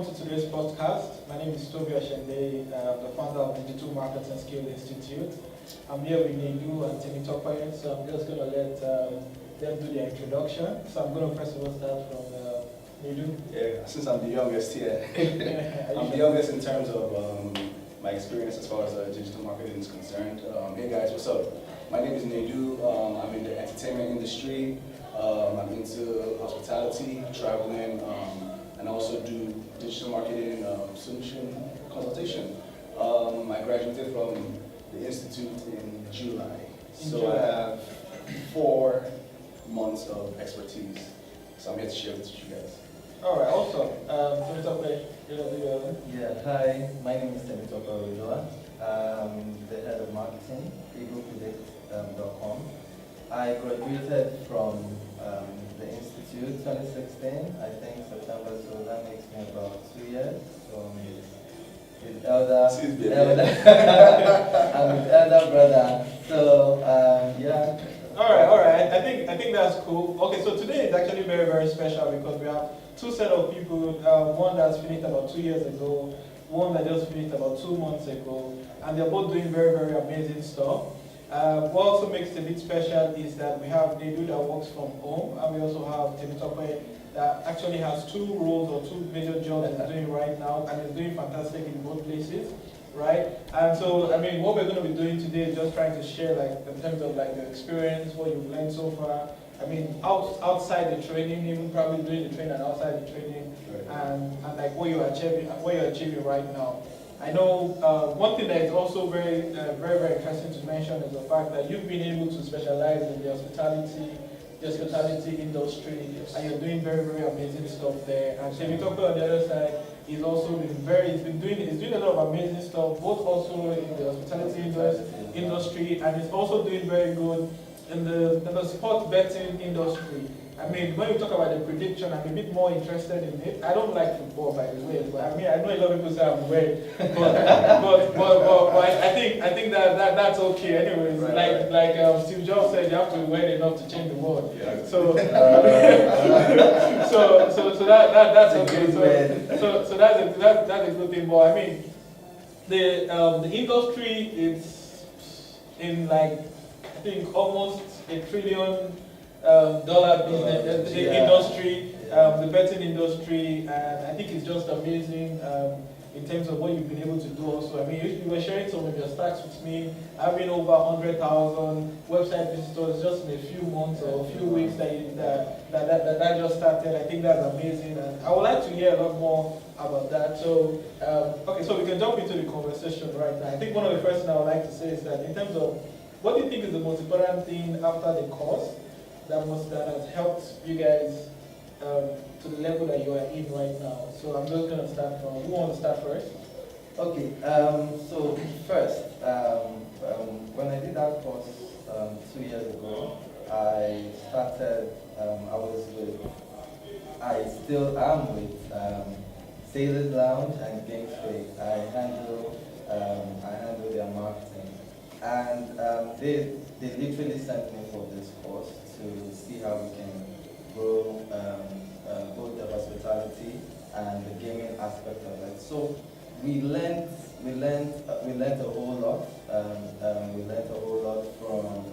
welcome to today's podcast. My name is Toby Ashende, I'm the founder of the Digital Marketing Skill Institute. I'm here with Chinedu and Temitope, so I'm just going to let them do their introduction. So I'm going to first of all start from Chinedu. Yeah, since I'm the youngest here, I'm the youngest in terms of my experience as far as digital marketing is concerned. Hey guys, what's up? My name is Chinedu. I'm in the entertainment industry. I'm into hospitality, traveling, and I also do digital marketing solution consultation. I graduated from the Institute in July. So I have 4 months of expertise. So I'm here to share with you guys. All right, awesome. Temitope, Yeah, hi, my name is Temitope Orilua. I'm the head of marketing, eaglepredict.com. I graduated from the Institute 2016, I think September, so that makes me about 2 years. So his elder, I'm his elder brother. So yeah. All right. I think that's cool. Okay, so today is actually very, very special because we have 2 set of people. One that's finished about 2 years ago, one that just finished about 2 months ago, and they're both doing very, very amazing stuff. What also makes it a bit special is that we have Chinedu that works from home, and we also have Temitope that actually has 2 roles or 2 major jobs he's doing right now, and is doing fantastic in both places, right? And so, I mean, what we're going to be doing today is just trying to share, like, in terms of like your experience, what you've learned so far. I mean, outside the training, even probably doing the training and outside the training, and like what you're achieving right now. I know one thing that is also very interesting to mention is the fact that you've been able to specialize in the hospitality industry, and you're doing very, very amazing stuff there. And Temitope on the other side is also doing a lot of amazing stuff, both also in the hospitality industry, and is also doing very good in the sports betting industry. I mean, when you talk about the prediction, I'm a bit more interested in it. I don't like football, by the way, but I mean, I know a lot of people say I'm weird, but I think that's okay. Anyways, like Steve Jobs said, you have to be weird enough to change the world. Yeah. So, so that's okay. So that's a good thing. But I mean, the industry is in like I think almost $1 trillion business industry, the betting industry, and I think it's just amazing in terms of what you've been able to do also. I mean, you were sharing some of your stats with me, having over 100,000 website visitors just in a few months or a few weeks that just started. I think that's amazing, and I would like to hear a lot more about that. So, okay, so we can jump into the conversation right now. I think one of the first things I would like to say is that in terms of what do you think is the most important thing after the course that has helped you guys to the level that you are in right now? So I'm just going to start from, who wants to start first? Okay, so first, when I did that course 2 years ago, I started, I still am with Sailors Lounge and Games Week. I handle their marketing. And they literally sent me for this course to see how we can grow both the hospitality and the gaming aspect of it. So we learned a whole lot. We learned a whole lot from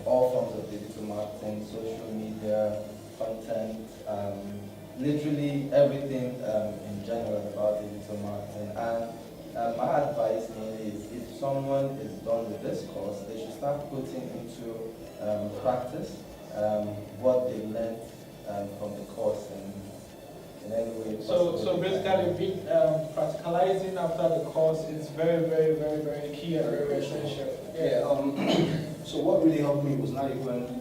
all forms of digital marketing, social media, content, literally everything in general about digital marketing. And my advice mainly is if someone is done with this course, they should start putting into practice what they learned from the course in any way. So basically, practicalizing after the course is very, very, very, very key and very essential. Yeah. So what really helped me was not even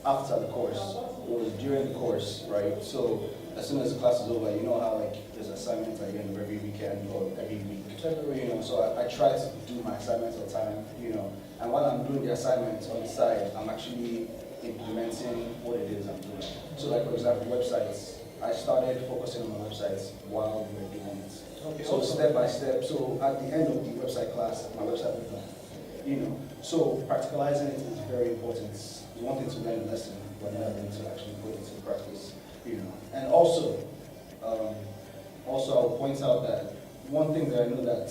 after the course. It was during the course, right? So as soon as the class is over, you know how like there's assignments at the end of every weekend or every week. You know, so I try to do my assignments on time, you know, and while I'm doing the assignments on the side, I'm actually implementing what it is I'm doing. So like for example, websites, I started focusing on my websites while we were doing it. Okay, so step by step, so at the end of the website class, my website was done. You know, so practicalizing it is very important. You want to learn a lesson, but another thing to actually put it into practice, you know. And also, Also, I'll point out that one thing that I know that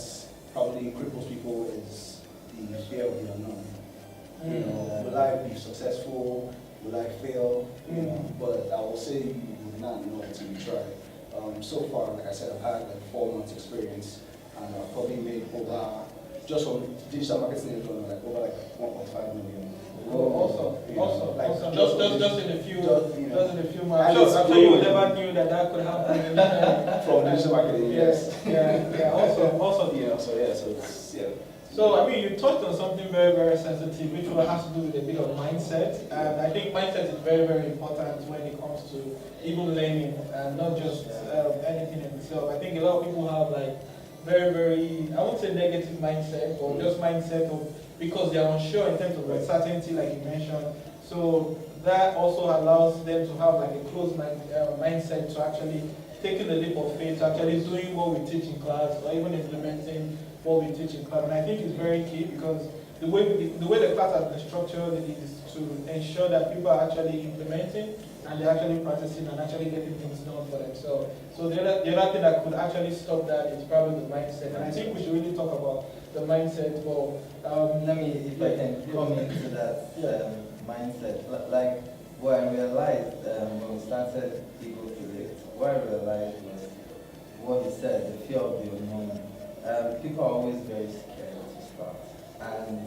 probably cripples people is the fear of the unknown. You know, will I be successful? Will I fail? You know, but I will say you would not know until you try. So far, like I said, I've had like 4 months experience, and I've probably made over, just from digital marketing alone, like over like 1.5 million. Oh, awesome. Like, Awesome. Just in a few, just, you know, just in a few and months. it's I'm sure you growing. never knew that could happen. From digital marketing, yes. Yeah. Awesome. You know, so it's, yeah. So, I mean, you touched on something very, very sensitive, which has to do with a bit of mindset. And I think mindset is very, very important when it comes to even learning and not just anything in itself. I think a lot of people have like very, very, I won't say negative mindset, but just mindset of, because they are unsure in terms of uncertainty, like you mentioned. So that also allows them to have like a closed mindset to actually taking the leap of faith, to actually doing what we teach in class, or even implementing what we teach in class. And I think it's very key because the way the class has been structured is to ensure that people are actually implementing and they're actually practicing and actually getting things done for themselves. So the other thing that could actually stop that is probably the mindset. And I think we should really talk about the mindset. Well, let me, if I can come into that mindset. Like what I realized when we started Eagle Predict, what I realized was what he said, the fear of the unknown. People are always very scared to start. And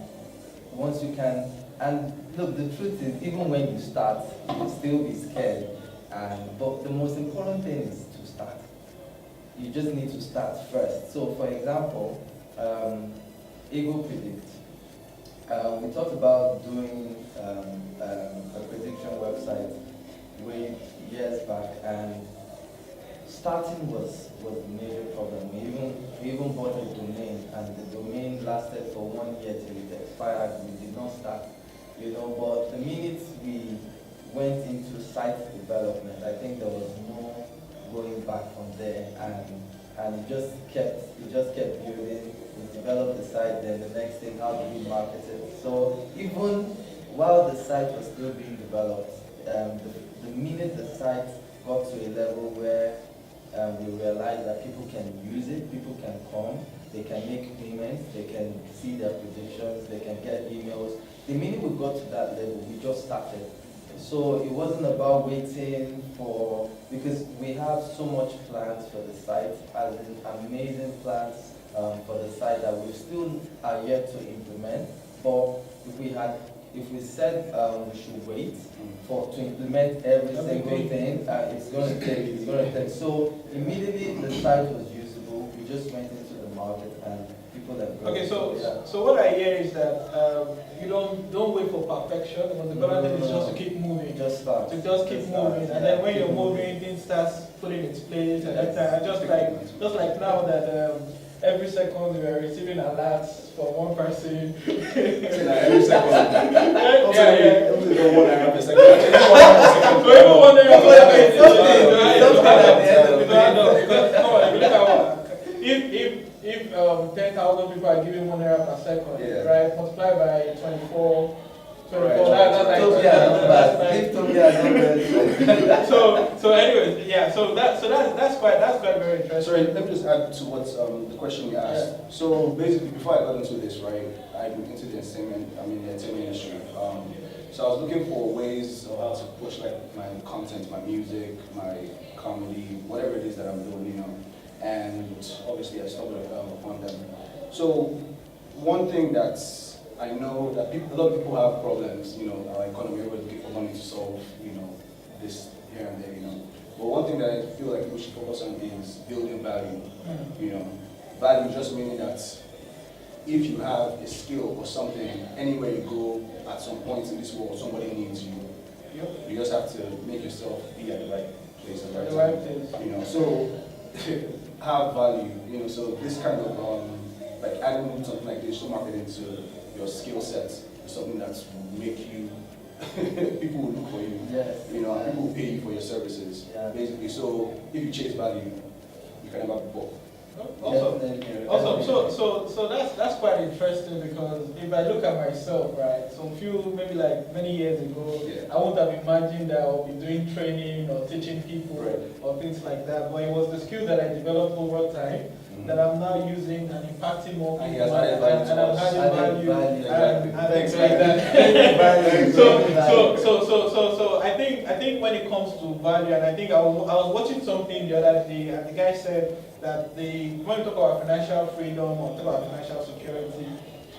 once you can, and look, the truth is, even when you start, you'll still be scared. But the most important thing is to start. You just need to start first. So, for example, Eagle Predict. We talked about doing a prediction website way years back, and starting was the major problem. We even bought a domain, and the domain lasted for 1 year till it expired. We did not start, but the minute we went into site development, I think there was no going back from there, and it just kept building. We developed the site, then the next thing, how do we market it? So even while the site was still being developed, the minute the site got to a level where we realized that people can use it, people can come, they can make payments, they can see their predictions, they can get emails. The minute we got to that level, we just started. So it wasn't about waiting for, because we have so much plans for the site, as in amazing plans for the site that we still are yet to implement. But if we said we should wait to implement every single thing, it's going to take. So immediately the site was usable. We just went into the market and people have got. Okay, so what I hear is that you don't wait for perfection. But the important thing is just to keep moving. Just start. To just keep moving, and then when you're moving, things starts putting its place. And just like now that. Every second we are receiving alerts for one person. Every second. Yeah. Only 1.5 per second. Actually, 1.5 per second. So even 1 naira per second. Something at the end of the day. No, because come on, if you look at if 10,000 people are giving 1 naira per second, right? Multiply by 24. So anyways, yeah. So that's quite very interesting. Sorry, let me just add to what the question you asked. Yeah. So basically, before I got into this, right, I went into the entertainment industry. So I was looking for ways of how to push like my content, my music, my comedy, whatever it is that I'm doing, And obviously, I stumbled upon them. So one thing that's I know that a lot of people have problems, our economy, everybody's looking for money to solve, this here and there, But one thing that I feel like we should focus on is building value, Value just meaning that if you have a skill or something, anywhere you go, at some point in this world, somebody needs you. Yep. You just have to make yourself be at the right place at the The right right time. place. So have value, so this kind of like adding something like digital marketing to your skill set is something that will make you people will look for you. Yes. People will pay you for your services. Yeah. Basically. So if you chase value, you can never be broke. Awesome. Definitely. Awesome. So that's quite interesting because if I look at myself, right, so maybe like many years ago, Yeah. I wouldn't have imagined that I would be doing training or teaching people Right. or things like that. But it was the skill that I developed over time that I'm now using and impacting more And he people, has added value to and I'm us. adding Added value, value, and things exactly. like that. Value, So I think when it comes to value, and I think I was watching something the other day, and the guy said that when we talk about financial freedom or talk about financial security,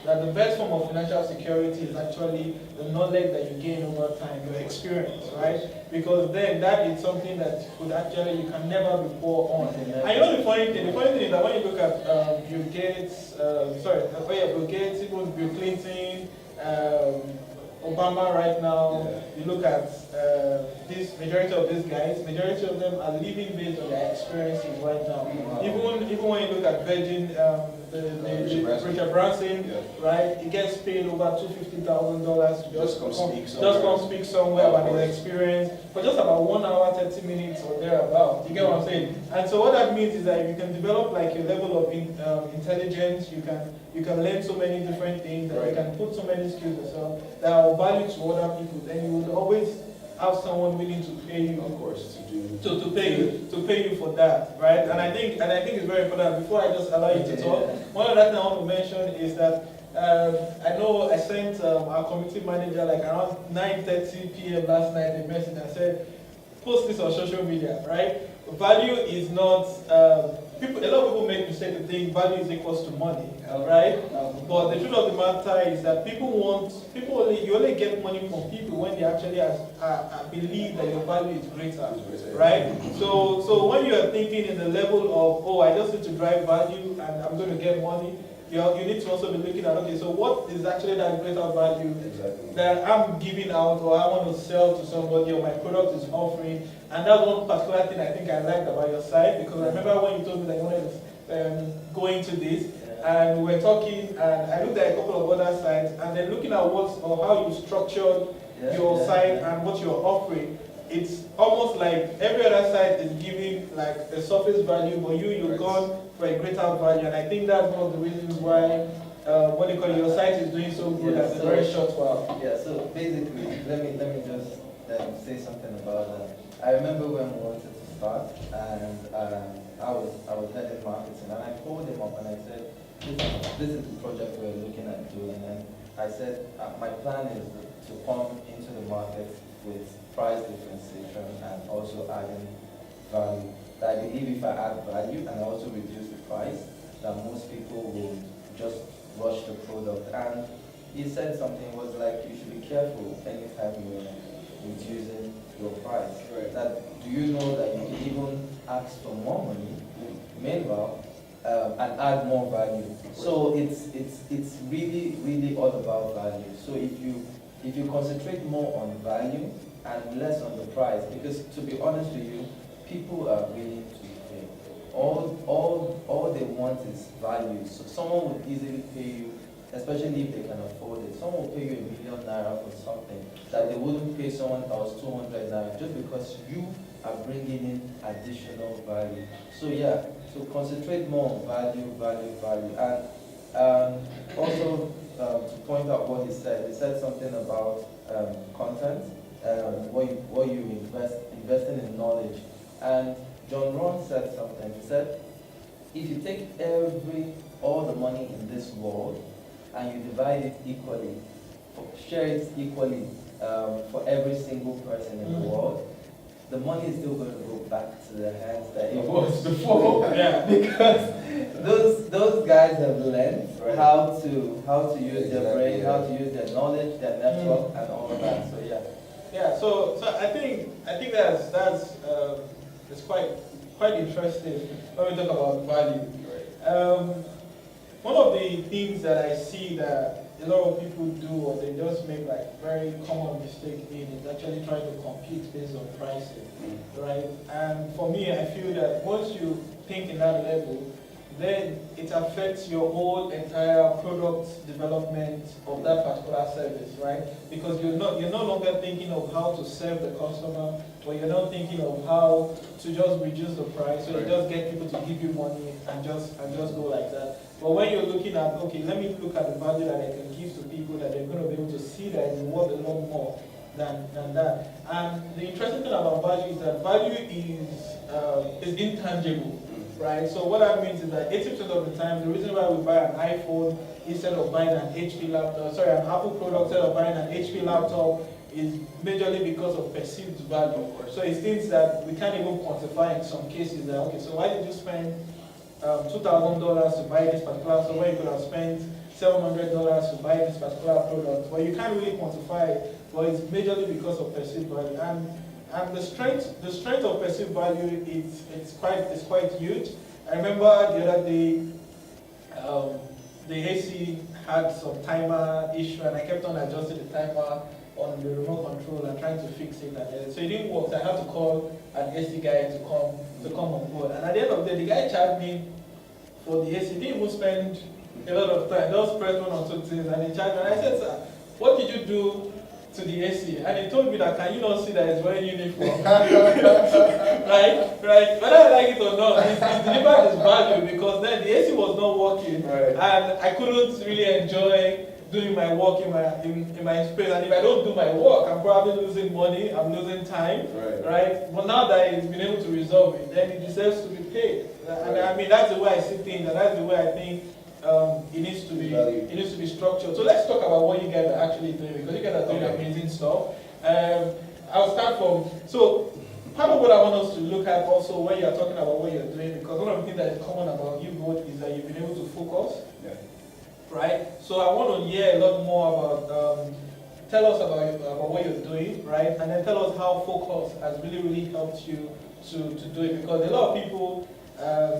that the best form of financial security is actually the knowledge that you gain over time, your experience, right? Because then that is something that you can never be poor on. And you know the funny thing is that when you look at Bill Gates, Bill Gates, even Bill Clinton, Obama right now, you look at this majority of these guys, majority of them are living based on their experiences right now. Even when you look at Virgin, Richard Branson, right, he gets paid over $250,000 to just come speak somewhere about his experience for just about 1 hour 30 minutes or thereabout. You get what I'm saying? And so what that means is that you can develop like a level of intelligence. You can learn so many different things, and you can put so many skills yourself that are of value to other people. Then you will always have someone willing to pay you, Of course, to pay you for that, right? And I think it's very important. Before I just allow you to talk, one other thing I want to mention is that I know I sent our committee manager like around 9:30 p.m. last night a message and said, post this on social media, right? Value is not a lot of people make mistake to think value is equals to money, right? But the truth of the matter is that you only get money from people when they actually believe that your value is greater, right? So when you are thinking in the level of, oh, I just need to drive value and I'm going to get money, you need to also be looking at, okay, so what is actually that greater value that I'm giving out or I want to sell to somebody or my product is offering. And that's one particular thing I think I liked about your site, because I remember when you told me that you wanted to go into this, and we were talking, and I looked at a couple of other sites, and then looking at how you structured your site and what you're offering, it's almost like every other site is giving like a surface value, but you've gone for a greater value, and I think that's one of the reasons why your site is doing so good at a very short while. Yeah, so basically, let me just say something about that. I remember when we wanted to start, and I was heading marketing, and I called him up and I said, this is the project we're looking at doing, and I said my plan is to come into the market with price differentiation and also adding value. I believe if I add value and I also reduce the price, that most people will just rush the product. And he said something was like, you should be careful anytime you're reducing your price. Right. That do you know that you can even ask for more money, meanwhile, and add more value. So it's really all about value. So if you concentrate more on value and less on the price, because to be honest with you, people are willing to pay. All they want is value. So someone would easily pay you, especially if they can afford it. Someone will pay you ₦1 million for something that they wouldn't pay someone else 200 naira just because you are bringing in additional value. So yeah, so concentrate more on value. And also to point out what he said something about content, what you investing in knowledge. And John Ron said something. He said, if you take all the money in this world and you divide it equally, share it equally for every single person in the world, the money is still going to go back to the hands that it was before. Yeah. Because those guys have learned how to use their brain, how to use their knowledge, their network, and all of that. So yeah. Yeah. So I think that's it's quite interesting when we talk about value. One of the things that I see that a lot of people do, or they just make like very common mistake in, is actually trying to compete based on pricing, right? And for me, I feel that once you think in that level, then it affects your whole entire product development of that particular service, right? Because you're no longer thinking of how to serve the customer, or you're not thinking of how to just reduce the price, so you just get people to give you money and just go like that. But when you're looking at, okay, let me look at the value that I can give to people, that they're going to be able to see that it's worth a lot more than that. And the interesting thing about value is that value is intangible, right? So what that means is that 80% of the time, the reason why we buy an iPhone instead of buying an HP laptop, sorry, an Apple product instead of buying an HP laptop, is majorly because of perceived value. So it's things that we can't even quantify in some cases. That, okay, so why did you spend $2,000 to buy this particular, so where you could have spent $700 to buy this particular product? Well, you can't really quantify it, but it's majorly because of perceived value. And the strength of perceived value is quite huge. I remember the other day, the AC had some timer issue, and I kept on adjusting the timer on the remote control and trying to fix it, and so it didn't work. So I had to call an AC guy to come on board. And at the end of the day, the guy charged me for the AC. He didn't even spend a lot of time. Just press one or two things, and he charged me. And I said, "Sir, what did you do to the AC?" And he told me that, "Can you not see that it's wearing uniform?" right. Whether I like it or not, it's delivered its value, because then the AC was not working, and I couldn't really enjoy doing my work in my space. And if I don't do my work, I'm probably losing money, I'm losing time, right? But now that he's been able to resolve it, then it deserves to be paid. And I mean, that's the way I see things, and that's the way I think it needs to be structured. So let's talk about what you guys are actually doing, because you guys are doing amazing stuff. I'll start from, so part of what I want us to look at also when you're talking about what you're doing, because one of the things that is common about you both is that you've been able to focus. Right? So I want to hear a lot more about, tell us about what you're doing, right? And then tell us how focus has really helped you to do it. Because a lot of people,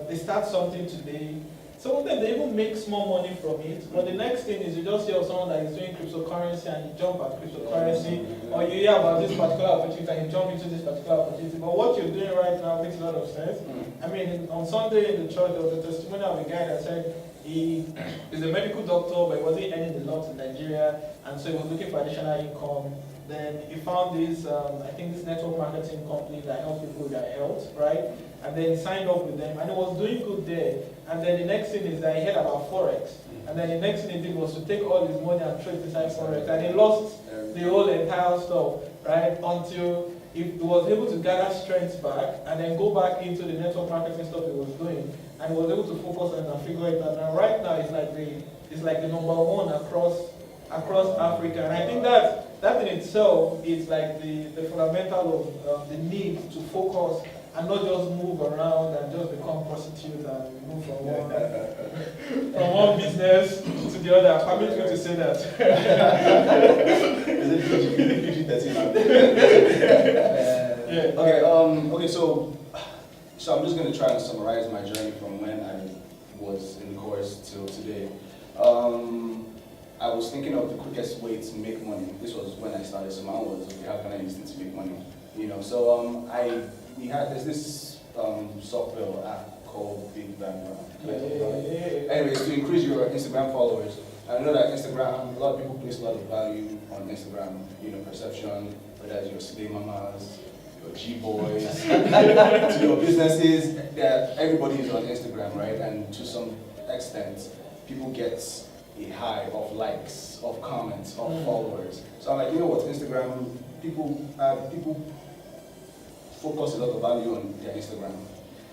they start something today. Some of them, they even make small money from it. But the next thing is you just hear of someone that is doing cryptocurrency and you jump at cryptocurrency. Or you hear about this particular opportunity and you jump into this particular opportunity. But what you're doing right now makes a lot of sense. I mean, on Sunday in the church, there was a testimony of a guy that said, he is a medical doctor, but he wasn't earning a lot in Nigeria, and so he was looking for additional income. Then he found this, I think this network marketing company that helps people with their health, right? And then he signed up with them, and he was doing good there. And then the next thing is that he heard about Forex. And then the next thing he did was to take all his money and trade inside Forex. And he lost the whole entire stuff, right? Until he was able to gather strength back and then go back into the network marketing stuff he was doing. And was able to focus on it and figure it out. And right now, it's like the number one across Africa. And I think that in itself is like the fundamental of the need to focus and not just move around and just become prostitute and move from one business to the other. Permit me to say that. Is it PG-13? Yeah. Okay. So I'm just going to try and summarize my journey from when I was in the course till today. I was thinking of the quickest way to make money. This was when I started. So mine was, okay, how can I use it to make money? You know. So there's this software app called Big Bang. Anyways, to increase your Instagram followers, I know that Instagram, a lot of people place a lot of value on Instagram. You know, perception, whether it's your slay mamas, G-boys, to your businesses, that everybody is on Instagram, right? And to some extent, people get a high of likes, of comments, of followers. So I'm like, you know what, Instagram, people focus a lot of value on their Instagram.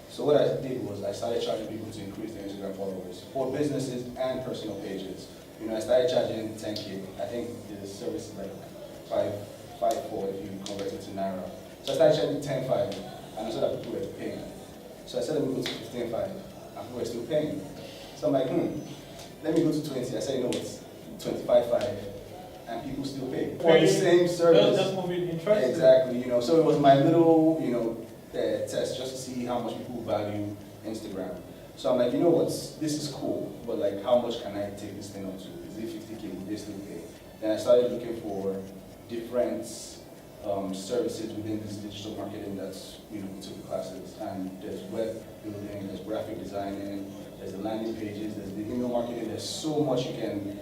So what I did was I started charging people to increase their Instagram followers for businesses and personal pages. You know, I started charging 10K. I think the service is like 5.4 if you convert it to Naira. So I started charging 10.5, and I saw that people were paying. So I said, let me go to 15.5, and people were still paying. So I'm like, let me go to 20. I said, you know what, 25.5, and people still pay for the same service. Just moving interest. Exactly, you know. So it was my little, test just to see how much people value Instagram. So I'm like, you know what, this is cool, but like, how much can I take this thing up to? Is it 50K? Will they still pay? Then I started looking for different services within this digital marketing that's, we took the classes. And there's web building, there's graphic designing, there's the landing pages, there's the email marketing, there's so much you can,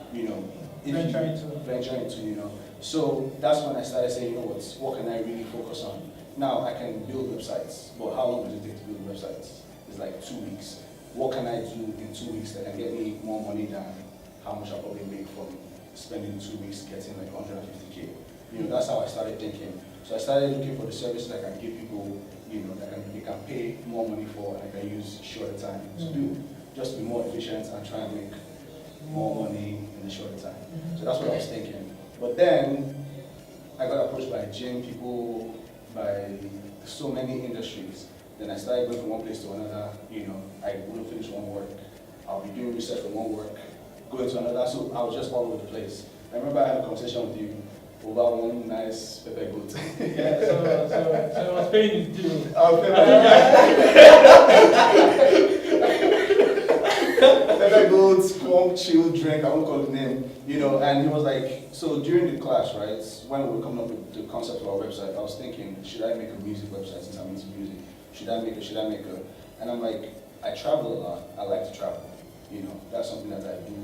venture into. So that's when I started saying, what can I really focus on? Now I can build websites, but how long does it take to build websites? It's like 2 weeks. What can I do in 2 weeks that can get me more money than how much I probably make from spending 2 weeks getting like 150K? That's how I started thinking. So I started looking for the services that can give people, that they can pay more money for and I can use shorter time to do, just to be more efficient and try and make more money in a shorter time. So that's what I was thinking. But then I got approached by gym people, by so many industries. Then I started going from one place to another. I wouldn't finish one work. I'll be doing research for one work, going to another. So I was just all over the place. I remember I had a conversation with you over one nice pepper goat. Yeah, so I was paying his due. Pepper goat, squonk, chill, drink, I won't call the name, and he was like, so during the class, right, when we were coming up with the concept of our website, I was thinking, should I make a music website since I'm into music? Should I make a, and I'm like, I travel a lot, I like to travel, that's something that I do,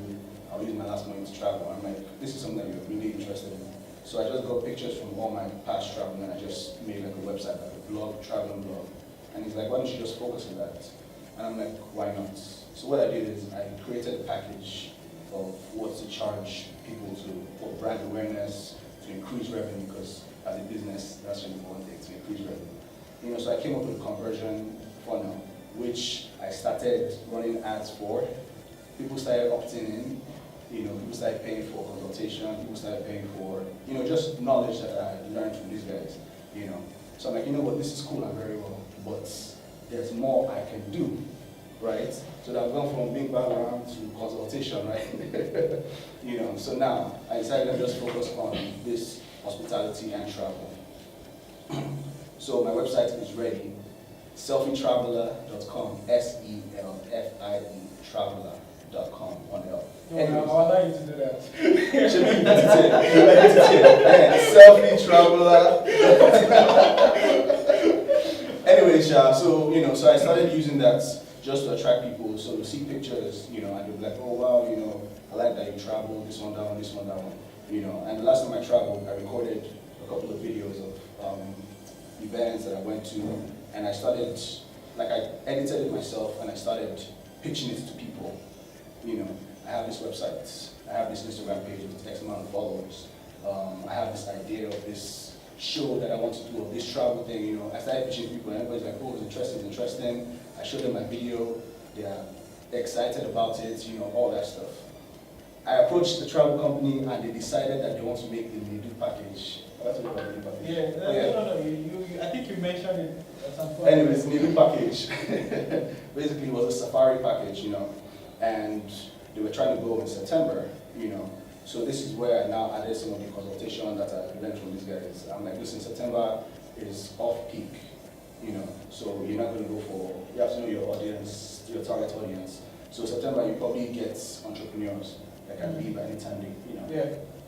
I'll use my last money to travel. I'm like, this is something that you're really interested in. So I just got pictures from all my past travel and I just made like a website, like a blog, traveling blog. And he's like, why don't you just focus on that? And I'm like, why not? So what I did is I created a package of what to charge people for brand awareness, to increase revenue, because as a business, that's really one thing, to increase revenue. So I came up with a conversion funnel, which I started running ads for. People started opting in. People started paying for consultation. People started paying for, just knowledge that I learned from these guys. So I'm like, what, this is cool and very well, but there's more I can do, right? So that I've gone from big background to consultation, right? So now I decided to just focus on this hospitality and travel. So my website is ready, selfietraveler.com, SELFIE traveler.com on L. I'll allow you to do that. Should be selfie traveler. Anyways, so I started using that just to attract people. So to see pictures, and they'll be like, oh wow, I like that you travel, this one, that one, this one, that one. And the last time I traveled, I recorded a couple of videos of events that I went to, and I started, I edited it myself, and I started pitching it to people. I have this website, I have this Instagram page with X amount of followers. I have this idea of this show that I want to do, of this travel thing. I started pitching people, and everybody's like, oh, it's interesting. I showed them my video, they are excited about it, all that stuff. I approached the travel company, and they decided that they want to make the Chinedu package. That's what the package. Yeah, no. I think you mentioned it at some point. Anyways, Chinedu package. Basically, it was a safari package, and they were trying to go in September, So this is where I now added some of the consultation that I learned from these guys. I'm like, listen, September is off peak, so you're not going to go for, you have to know your audience, your target audience. So September, you probably get entrepreneurs that can leave anytime they,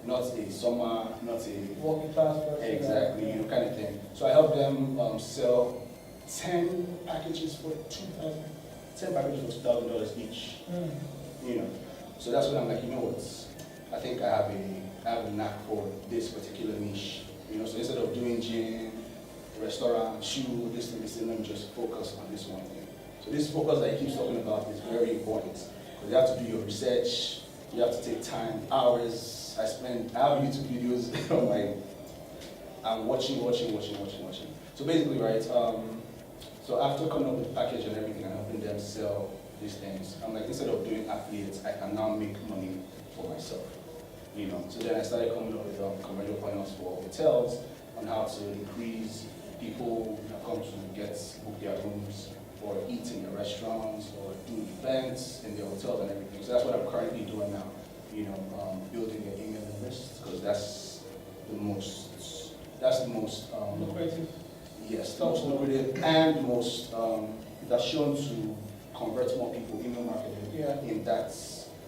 not a summer, not a working class person. Exactly, kind of thing. So I helped them sell 10 packages for $2,000. 10 packages for $2,000 each. So that's when I'm like, what? I think I have a knack for this particular niche. So instead of doing gym, restaurant, shoe, this thing, let me just focus on this one thing. So this focus that he keeps talking about is very important, because you have to do your research, you have to take time, hours. I have YouTube videos on I'm watching. So basically, right, so after coming up with the package and everything and helping them sell these things, I'm like, instead of doing affiliates, I can now make money for myself. So then I started coming up with conversion funnels for hotels on how to increase people that come to book their rooms or eat in their restaurants or do events in their hotels and everything. So that's what I'm currently doing now. Building an email list, because that's the most lucrative. Yes, the most lucrative and the most that's shown to convert more people, email marketing in that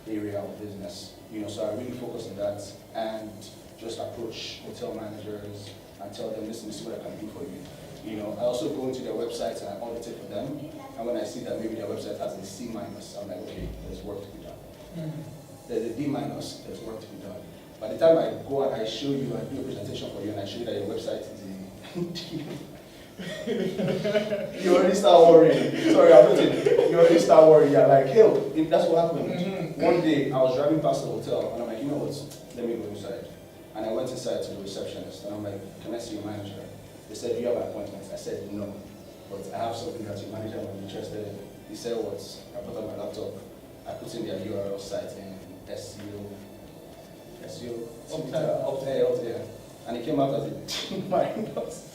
area of business. So I really focus on that and just approach hotel managers, and tell them, listen, this is what I can do for you. You know, I also go into their websites and I audit it for them. And when I see that maybe their website has a C minus, I'm like, okay, there's work to be done. There's a D minus, there's work to be done. By the time I go and I show you and do a presentation for you and I show you that your website is a you already start worrying. Sorry, I'm not kidding. You already start worrying. You're like, hey, that's what happened. One day I was driving past the hotel and I'm like, you know what? Let me go inside. And I went inside to the receptionist and I'm like, can I see your manager? They said, do you have an appointment? I said, no. But I have something that your manager might be interested in. He said, what? I put on my laptop. I put in their URL site in SEO, up there. And it came out as a minus.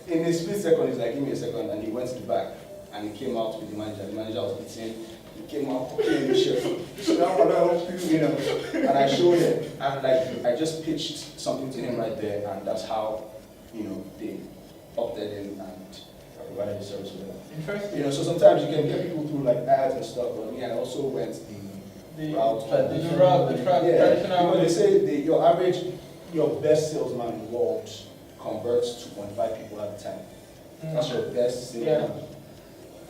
In a split second, he's like, give me a second. And he went to the back and he came out with the manager. The manager was eating. He came out cooking the chef. So now I help you, you know. And I showed him. And like, I just pitched something to him right there. And that's how, you know, they opted in and provided the service with them. Interesting. You know, so sometimes you can get people through like ads and stuff, but me, I also went the route. Traditional. Because they say your best salesman in the world converts 2.5 people at a time. That's your best salesman. Yeah.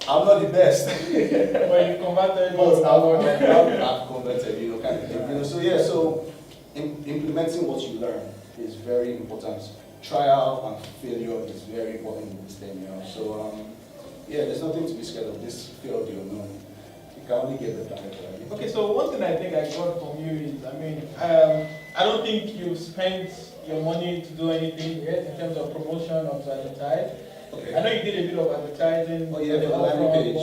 I'm not the best. But you converted. But I've converted, you know, kind of thing. You know, so yeah, so implementing what you learn is very important. Trial and failure is very important in this thing, you know. So yeah, there's nothing to be scared of. This field, you know, you can only get better. Okay, so one thing I think I got from you is, I mean, I don't think you've spent your money to do anything yet in terms of promotion or to advertise. Okay. I know you did a bit of advertising. Oh yeah, the landing page.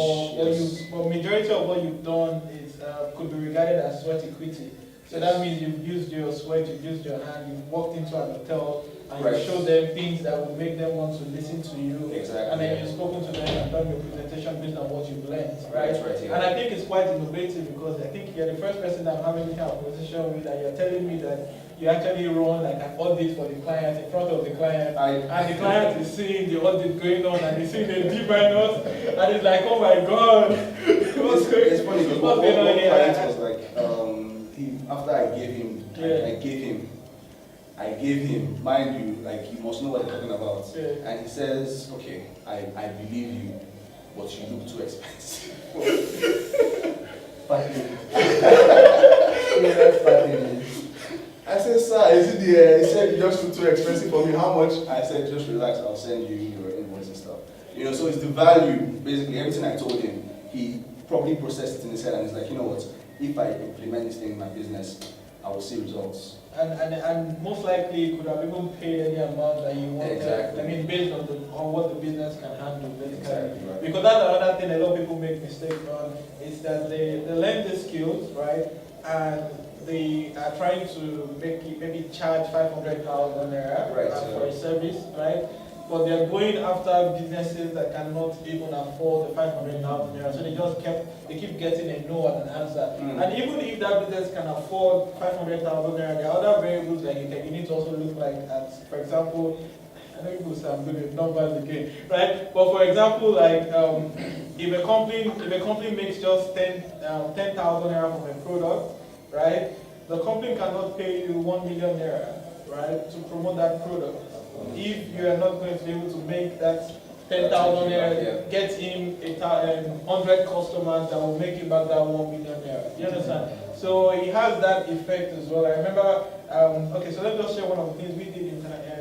But majority of what you've done is could be regarded as sweat equity. So that means you've used your sweat, you've used your hand, you've walked into an hotel, and you show them things that will make them want to listen to you. Exactly. And then you've spoken to them and done your presentation based on what you've learned, right? That's right, yeah. And I think it's quite innovative because I think you're the first person I'm having this kind of conversation with, and you're telling me that you actually run like an audit for the client in front of the client, and the client is seeing the audit going on, and he's seeing the D minus, and it's like, oh my God, it's funny because one client was like, after I gave him, mind you, like you must know what I'm talking about. Yeah. And he says, okay, I believe you, but you look too expensive. I said, sir, is it he said, you just look too expensive for me. How much? I said, just relax, I'll send you your invoice and stuff. You know, so it's the value, basically everything I told him, he probably processed it in his head and he's like, you know what, if I implement this thing in my business, I will see results. And most likely you could have even paid any amount that you wanted. Exactly. I mean, based on what the business can handle, basically. Exactly, right. Because that's another thing a lot of people make mistakes on, is that they learn the skills, right? And they are trying to maybe charge 500,000 naira for a service, right? But they're going after businesses that cannot even afford the 500,000 naira. So they keep getting a no as an answer. And even if that business can afford 500,000 naira, there are other variables that you need to also look like at. For example, I know people say I'm good with numbers again, right? But for example, like if a company makes just 10,000 naira from a product, right? The company cannot pay you 1 million naira, right, to promote that product. If you are not going to be able to make that 10,000 naira, get him 100 customers that will make him back that 1 million naira. You understand? So it has that effect as well. I remember, okay, so let me just share one of the things we did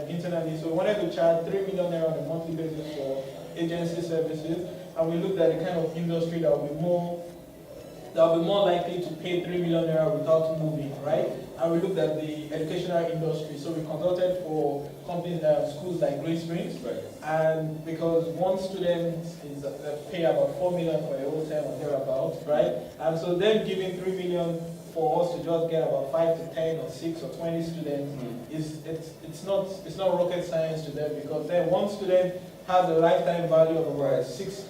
internally. So we wanted to charge 3 million naira on a monthly basis for agency services, and we looked at the kind of industry that will be more likely to pay 3 million naira without moving, right? And we looked at the educational industry. So we consulted for companies, schools like Green Springs, right? And because one student is pay about 4 million for a whole term or thereabouts, right? And so them giving 3 million for us to just get about 5 to 10 or 6 or 20 students it's not rocket science to them, because then one student has a lifetime value of about 6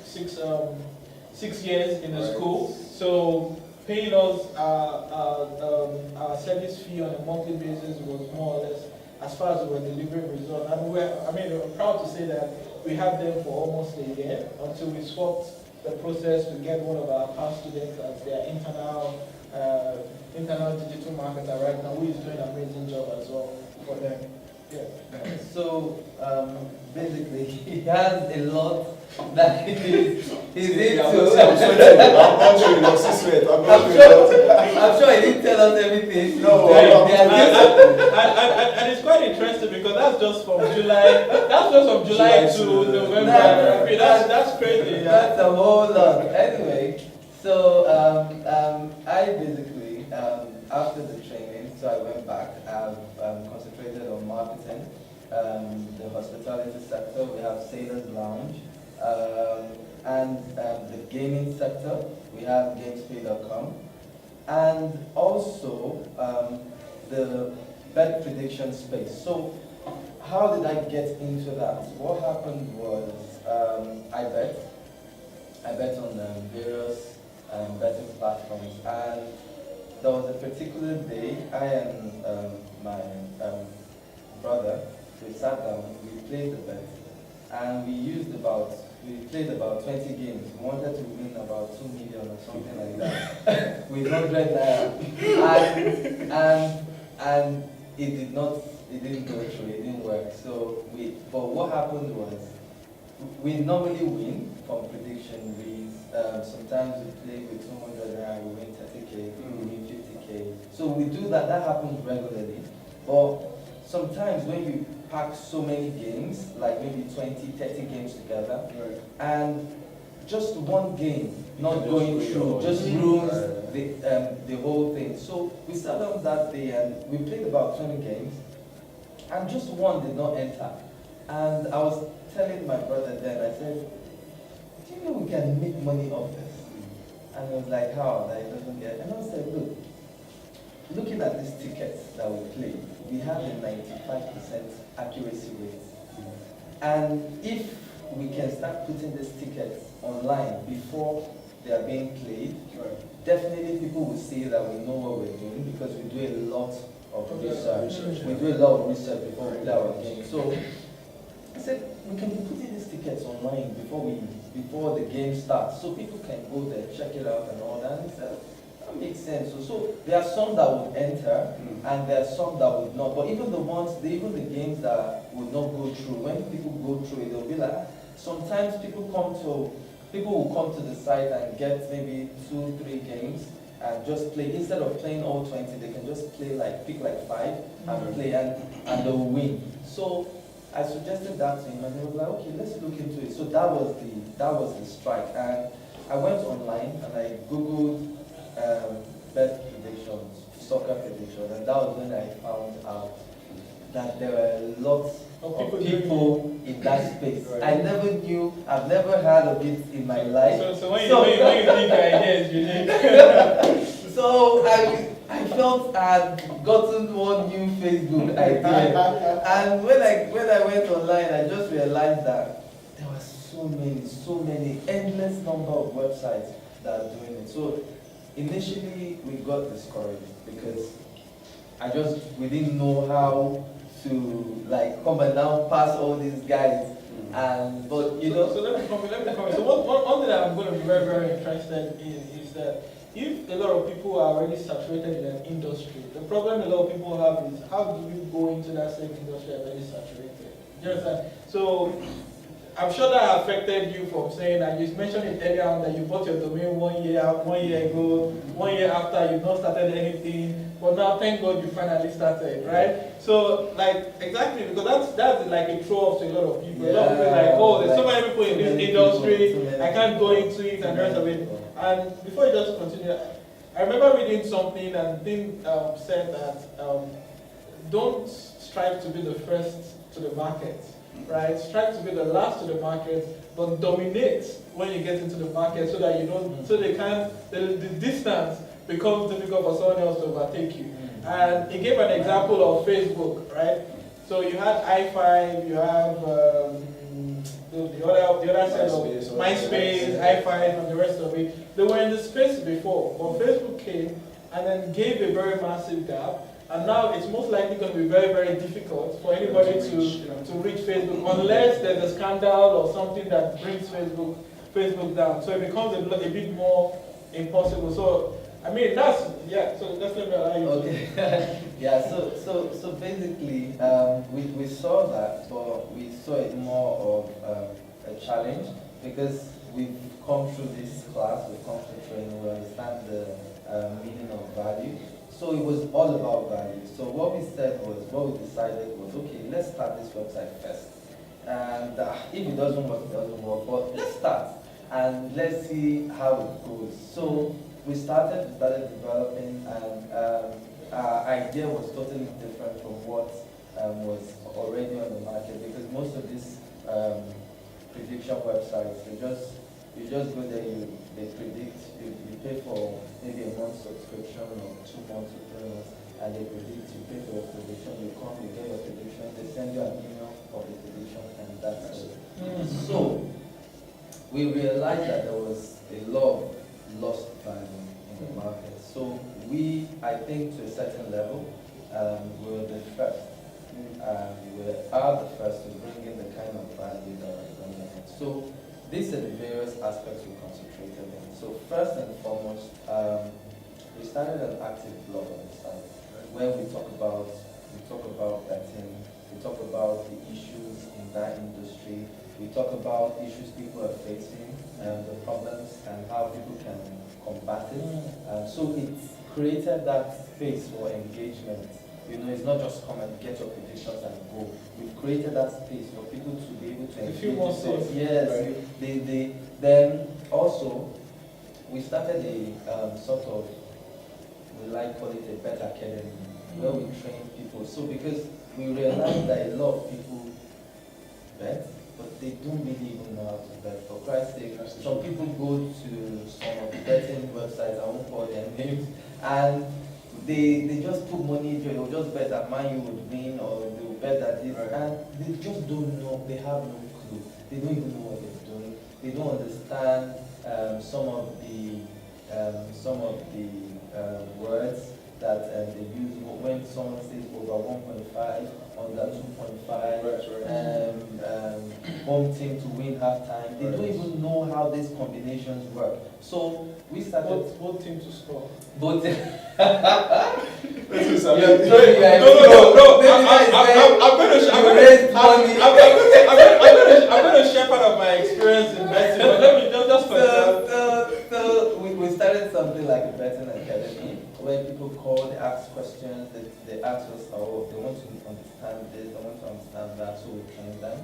years in the school. So paying us our service fee on a monthly basis was more or less as far as we were delivering results. And we're proud to say that we had them for almost a year until we swapped the process to get one of our past students as their internal digital marketer right now, who is doing an amazing job as well for them. Yeah. So So basically, he has a lot that he's into. I'm not sure he loves his sweat. I'm sure he didn't tell us everything. No, and it's quite interesting because that's just from July. That's just from July to November. That's crazy. Yeah. That's a whole lot. Anyway, so I basically after the training, so I went back. I've concentrated on marketing, the hospitality sector. We have Sailors Lounge, and the gaming sector. We have Gamesplay.com, and also the bet prediction space. So how did I get into that? What happened was I bet on various betting platforms, and there was a particular day I and my brother, we sat down, we played the bet, and we played about 20 games. We wanted to win about 2 million or something like that with 100 naira, and it didn't go through, it didn't work. So but what happened was, we normally win from prediction. Sometimes we play with 200 naira, we win 30k, we win 50k. So we do that. That happens regularly. But sometimes when you pack so many games, like maybe 20, 30 games together, Right. and just one game not going through just ruins the whole thing. So we sat down that day and we played about 20 games, and just one did not enter. And I was telling my brother then, I said, do you know we can make money off this? And he was like, how? That it doesn't get. And I said, look, looking at these tickets that we play, we have a 95% accuracy rate. And if we can start putting these tickets online before they are being played, definitely people will see that we know what we're doing, because we do a lot of research. We do a lot of research before we play our game. So I said, we can be putting these tickets online before the game starts, so people can go there, check it out and all that. And he said, that makes sense. So there are some that would enter, and there are some that would not. But even the games that would not go through, when people go through it, they'll be like, sometimes people will come to the site and get maybe 2-3 games and just play. Instead of playing all 20, they can just pick like 5 and play, and they'll win. So I suggested that to him, and he was like, okay, let's look into it. So that was the strike. And I went online and I Googled bet predictions, soccer predictions, and that was when I found out that there were lots of people in that space. Right. I never knew, I've never heard of it in my life. So when you think your idea is unique. So I felt I had gotten one new Facebook idea. And when I went online, I just realized that there were so many, endless number of websites that are doing it. So initially we got discouraged because we didn't know how to come and now pass all these guys. But you know. So let me comment. So one thing that I'm going to be very, very interested in is that if a lot of people are already saturated in an industry, the problem a lot of people have is, how do you go into that same industry already saturated? Do you understand? So I'm sure that affected you from saying, and you mentioned it earlier on, that you bought your domain 1 year ago, 1 year after you've not started anything, but now thank God you finally started, right? So exactly, because that's like a throw off to a lot of people. A lot of people are like, oh, there's so many people in this industry, I can't go into it and the rest of it. And before you just continue, I remember reading something and thing said that don't strive to be the first to the market. Right, strive to be the last to the market, but dominate when you get into the market, so that you don't, so they can't, the distance becomes difficult for someone else to overtake you. And he gave an example of Facebook, right? So you had i5, you have the other set of MySpace, i5, and the rest of it. They were in the space before, but Facebook came and then gave a very massive gap. And now it's most likely going to be very, very difficult for anybody to reach Facebook, unless there's a scandal or something that brings Facebook down. So it becomes a bit more impossible. So I mean, that's, yeah, so that's let me allow you to. Okay. Yeah. So basically, we saw that, but we saw it more of a challenge because we've come through this class, we've come through training, we understand the meaning of value. So it was all about value. So what we said was, what we decided was, okay, let's start this website first. And if it doesn't work, it doesn't work. But let's start and let's see how it goes. So we started developing, and our idea was totally different from what was already on the market, because most of these prediction websites, you just go there, they predict, you pay for maybe a month subscription or 2 months or 3 months, and they predict, you pay for your prediction, you come, you get your prediction, they send you an email of the prediction, and that's it. So we realized that there was a lot of lost value in the market. So we, I think to a certain level, we were the first. We are the first to bring in the kind of value that we're bringing in. So these are the various aspects we concentrated on. So first and foremost, we started an active blog on the site where we talk about betting, we talk about the issues in that industry, we talk about issues people are facing and the problems and how people can combat it. So it created that space for engagement. You know, it's not just come and get your predictions and go. We've created that space for people to be able to engage. Feel more safe. Yes, right. Then also we started a sort of, we like call it a bet academy, where we train people. So because we realized that a lot of people bet, but they don't really even know how to bet. For Christ's sake, some people go to some of the betting websites, I won't call their names, and they just put money into it. They'll just bet that Man U would win, or they'll bet that this, right. And they just don't know. They have no clue. They don't even know what they're doing. They don't understand some of the words that they use when someone says over 1.5, under 2.5, home team to win halftime. They don't even know how these combinations work. So we started both teams to score. Both. No. I'm going to share part of my experience in betting. But let me just so we started something like a betting academy where people call, they ask questions, they ask us, oh, they want to understand this, they want to understand that, so we train them.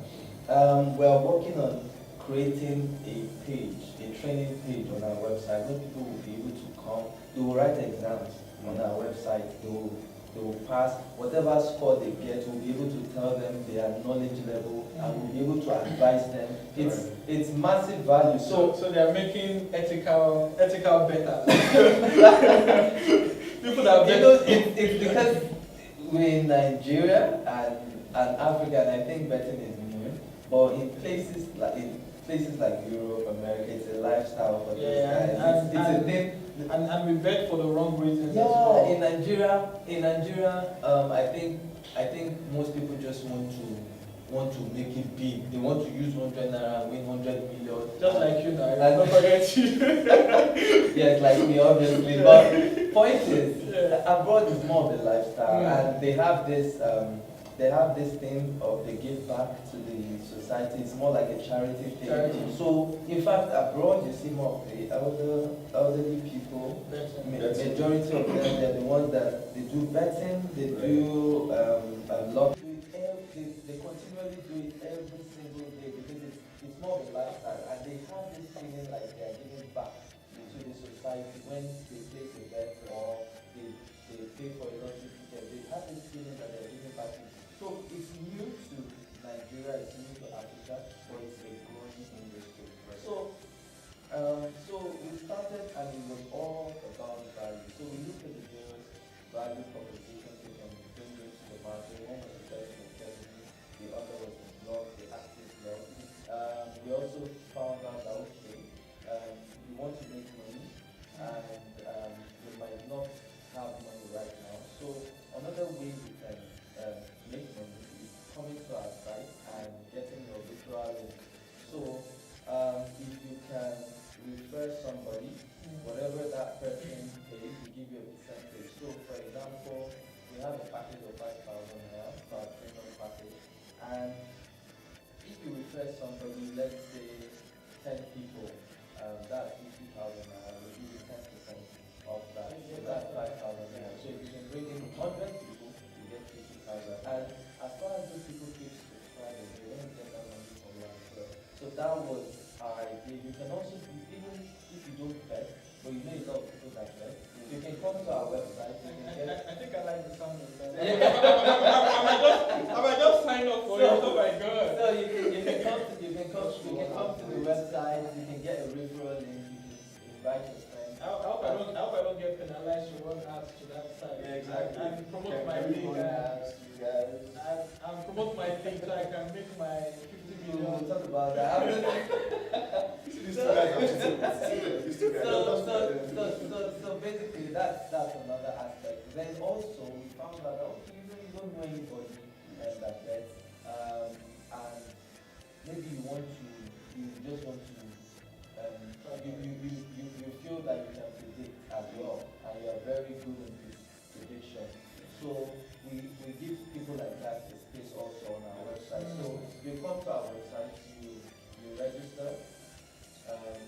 We are working on creating a page, a training page on our website where people will be able to come, they will write exams on our website, they will pass, whatever score they get, we'll be able to tell them their knowledge level and we'll be able to advise them. It's massive value. So they are making ethical better. People that it's because we're in Nigeria and Africa, and I think betting is new, but in places like Europe, America, it's a lifestyle for those guys. It's a thing. And we bet for the wrong reasons as yeah, well. in Nigeria, I think most people just want to make it big. They want to use 100 naira and win 100 million. Just like you now. I don't forget you. Yes, like me, obviously. But point is, abroad is more of a lifestyle, and they have this thing of they give back to the society. It's more like a charity thing. So, in fact, abroad you see more of the elderly people. Majority of them, they're the ones that they do betting, they do lottery. They continually do it every single day because it's more of a lifestyle, and they have this feeling like they are giving back to the society when they place a bet or they pay for a lottery ticket. They have this feeling that they're giving back. So it's new to Nigeria, it's new to Africa, but it's a growing industry. Right. So we started, and it was all about value. So we looked at the various value propositions we can bring into the market. One was the betting academy, the other was the blog, the active blog. We also found out that we want to make money, and or 5,000 naira for our premium package. And if you refer somebody, let's say 10 people, that's 50,000 naira, we'll give you 10% of that. So that's 5,000 naira. So if you can bring in 100 people, you get 50,000. And as far as those people keep subscribing, they don't get that money from you as well. So that was our idea. You can also do, even if you don't bet, but you know a lot of people that bet, you can come to our website. I think I like the sound of that. I might just sign up for it. Oh my god. So you can come to the website, you can get a referral link, you can invite your friends. I hope I don't get penalized to run ads to that site. Yeah, exactly. And promote my link. And promote my link so I can make my 50 million. We'll talk about that. So basically that's another aspect. Then also we found out okay, you don't know anybody that bets, and maybe you just want to you feel that you can predict as well, and you are very good in prediction. So we give people like that a space also on our website. So you come to our website, you register.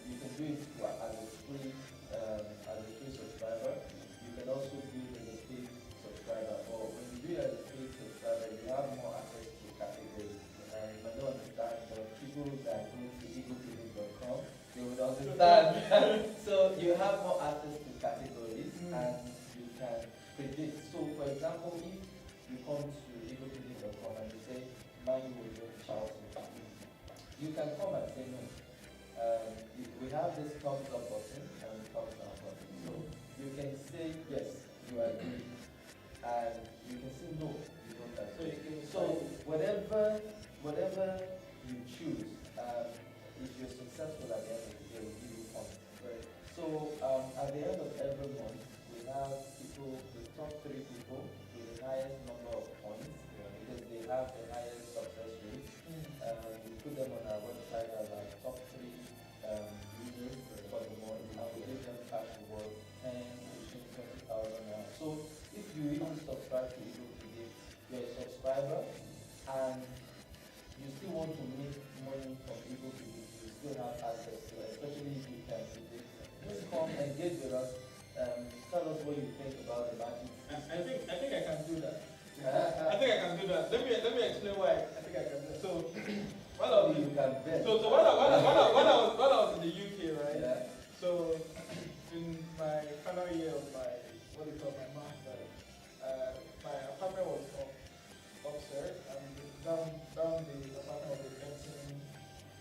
You can do it as a free subscriber. You can also do it as a paid subscriber. But when you do it as a paid subscriber, you have more access to categories. And you might not understand, but people that go to eaglepivot.com, they would understand. So you have more access to categories and you can predict. So for example, if you come to eaglepivot.com and you say, Man U will win Chelsea, you can come and say no. We have this thumbs up button and thumbs down button. So you can say yes, you agree, and you can say no, you don't agree. So whatever you choose, if you're successful at the end of the day, we'll give you points. Right. So at the end of every month, we have people, the top 3 people with the highest number of points, because they have the highest success rate. We put them on our website as our top 3 users for the month, and we give them cash reward 10, 15, 20,000 naira. So if you even subscribe to Eagle today, you're a subscriber and you still want to make money from Eagle today, you still have access to it, especially if you can predict. Just come engage with us. Tell us what you think about the magic. I think I can do that. I think I can do that. Let me explain why I think I can do that. So while I was You can bet. So when I was in the UK, right? Yeah. So in my final year of my my master, my apartment was upstairs and down the apartment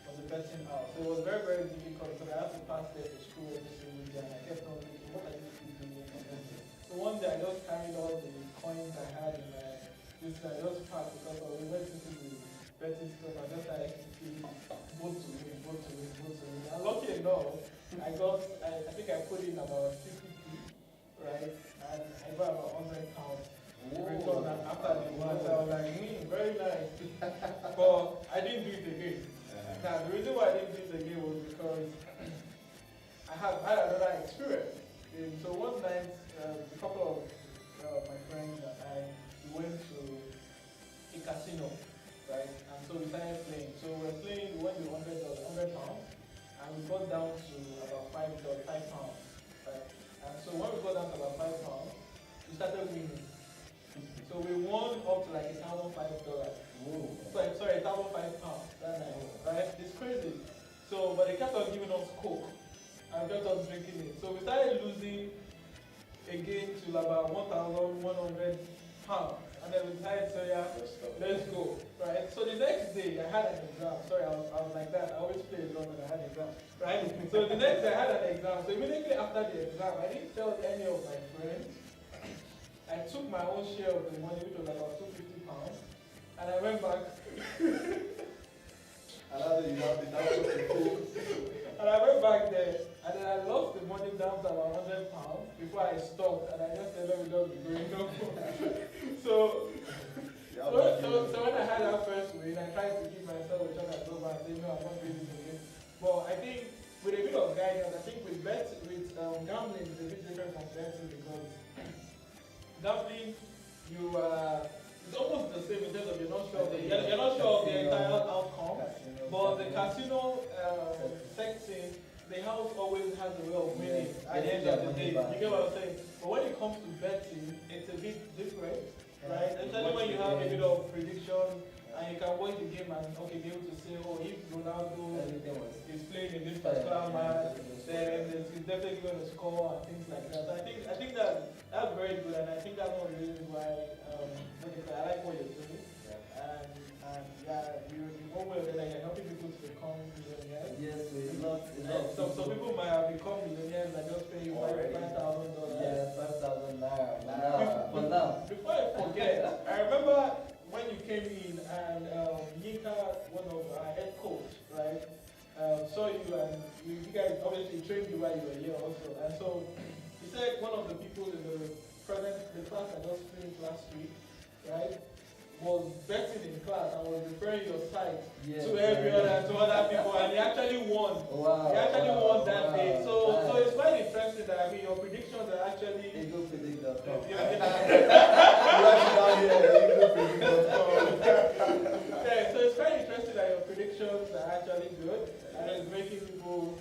was a betting house. So it was very, very difficult because I had to pass there to school every single day and I kept on thinking, what are these people doing? So one day I just carried all the coins I had in my I just packed because we went into the betting stuff. I just started thinking both to win. And lucky enough, I think I put in about 50p, right? And I got about £100 return. And after the month, I was like, very nice. But I didn't do it again. Now, the reason why I didn't do it again was because I had another experience. So one night, a couple of my friends and I went to a casino, right? And so we started playing. So we went to £100, and we got down to about £5, right? And so when we got down to about £5, we started winning. So we won up to like $1,005. Sorry, £1,005 that night, right? It's crazy. So, but they kept on giving us Coke and kept on drinking it. So we started losing again to about £1,100. And then we decided, so yeah, let's go, right? So the next day I had an exam. Sorry, I was like that. I always play along when I had an exam, right? So the next day I had an exam. So immediately after the exam, I didn't tell any of my friends. I took my own share of the money, which was about £250, and I went back. And I went back there, and then I lost the money down to about £100 before I stopped, and I just said, let me not be going no more. So when I had that first win, I tried to give myself a shot at over and say, no, I'm not doing this again. But I think with a bit of guidance, I think with gambling is a bit different from betting because gambling, you are you're not sure of the entire outcome, Casino, but the gambling. casino setting, the house always has a way of winning Yes, at the end getting of their the day. money back. You get what I'm saying? But when it comes to betting, it's a bit different, right? Especially when you have a bit of prediction and you can watch the game and okay, be able to say, oh, if Ronaldo Everything was is playing in this particular match, then he's definitely going to score and things like that. So I think that's very good, and I think that's one of the reasons why I like what you're doing. And yeah, you one way or the other, you're helping people to become millionaires. Yes, so it's not. Some people might have become millionaires and just pay you $5,000. Yeah, 5,000 naira. For now. Before I forget, I remember when you came in and Yinka, one of our head coach, right, saw you and you guys obviously trained you while you were here also. And so he said one of the people in the class that just finished last week, right, was betting in class and was referring your site to other people, and he actually won. Wow, he actually won that day. So nice. so it's quite interesting that your predictions are actually. Ego predict.com. Yeah, so it's quite interesting that your predictions are actually good and it's making people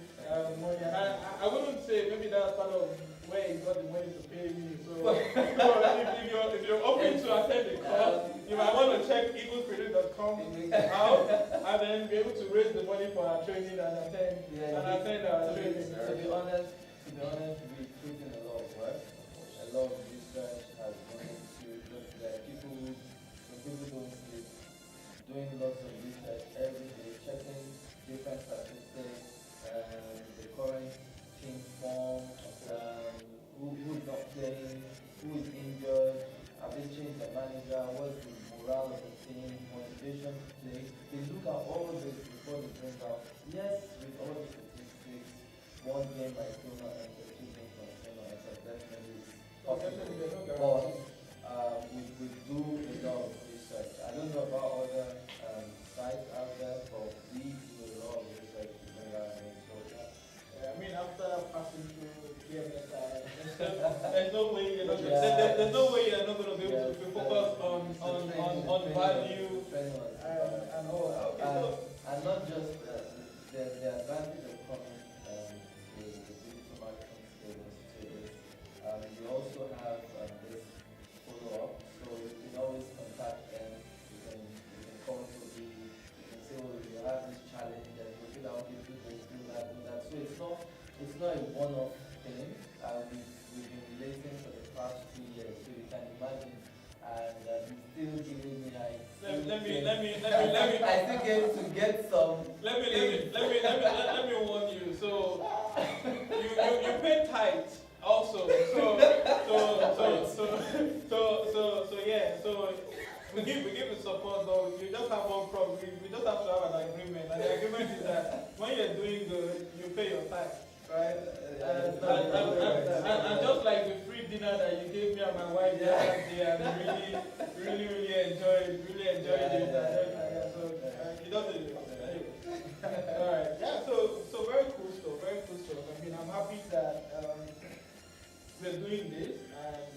money. And I wouldn't say maybe that's part of where you got the money to pay me. So if you're open to attend the course, you might want to check eaglepredict.com out and then be able to raise the money for our training and attend our training. To be honest, we've put in a lot of work. A lot of research has gone into just like some people don't sleep, doing lots of research every day, checking different statistics, the current team form, who is not playing, who is injured, have they changed the manager, what's the morale of the team, motivation to play. They look at all this before they bring out, yes, with all the statistics, one game might still not enter, two games might still not enter, definitely it's possible. But we do a lot of research. I don't know about other sites out there, but we do a lot of research to bring out names. So, I mean, after passing through DMSI, there's no way you're not. There's no way you're not going to be able to focus on value and all. And not just the advantage of coming to the digital marketing skills is we also have this follow-up, so you can always contact them. You can call to you can say, oh, you have this challenge, and you feel out you do this, do that. So it's not a one-off thing. We've been relating for the past 2 years, so you can imagine. And he's still giving me Let me. I still get to get some. Let me warn you. So you pay tithes also. So yeah. So we give the support, though. You just have one problem. We just have to have an agreement, and the agreement is that when you're doing good, you pay your tithes. Right? And just like the free dinner that you gave me and my wife the other day, and really enjoyed it. So it doesn't. All right. Yeah. So very cool stuff. Very cool stuff. I mean, I'm happy that we're doing this, and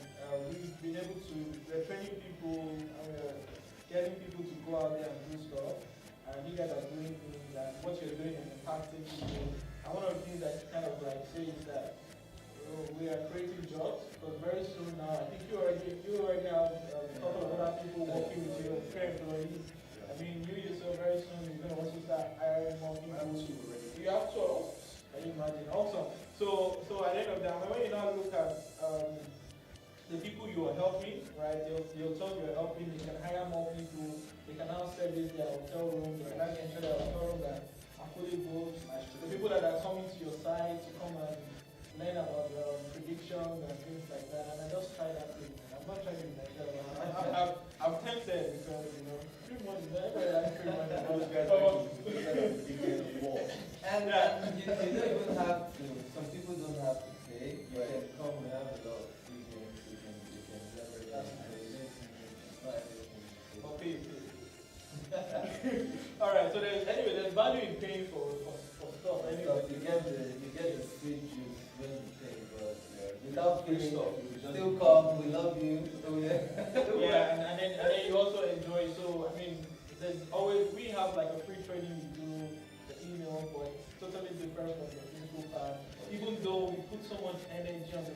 we've been able to. We're training people, and we're getting people to go out there and do stuff. And you guys are doing things, and what you're doing is impacting people. And one of the things that you kind of like say is that we are creating jobs, because very soon now, I think you already have a couple of other people working with you, fair employees. I mean, you yourself very soon you're going to also start hiring more people. You have 12. Can you imagine? Awesome. So at the end of the day, when you now look at the people you are helping, right? The hotels you are helping, they can hire more people. They can now service their hotel rooms. They can ensure their hotel rooms are fully booked. The people that are coming to your site to come and learn about predictions and things like that. And I just try that thing. I'm not trying to be like that. I'm tempted because, free money. Everybody likes free money. And you don't even have to, some people don't have to pay. You can come, we have a lot of free games. You can leverage that. Okay. All right. So there's value in paying for stuff. Anyway. You get the sweet juice when you pay, but without paying, still come. We love you. So Yeah, and then you also enjoy. So I mean, put so much energy on the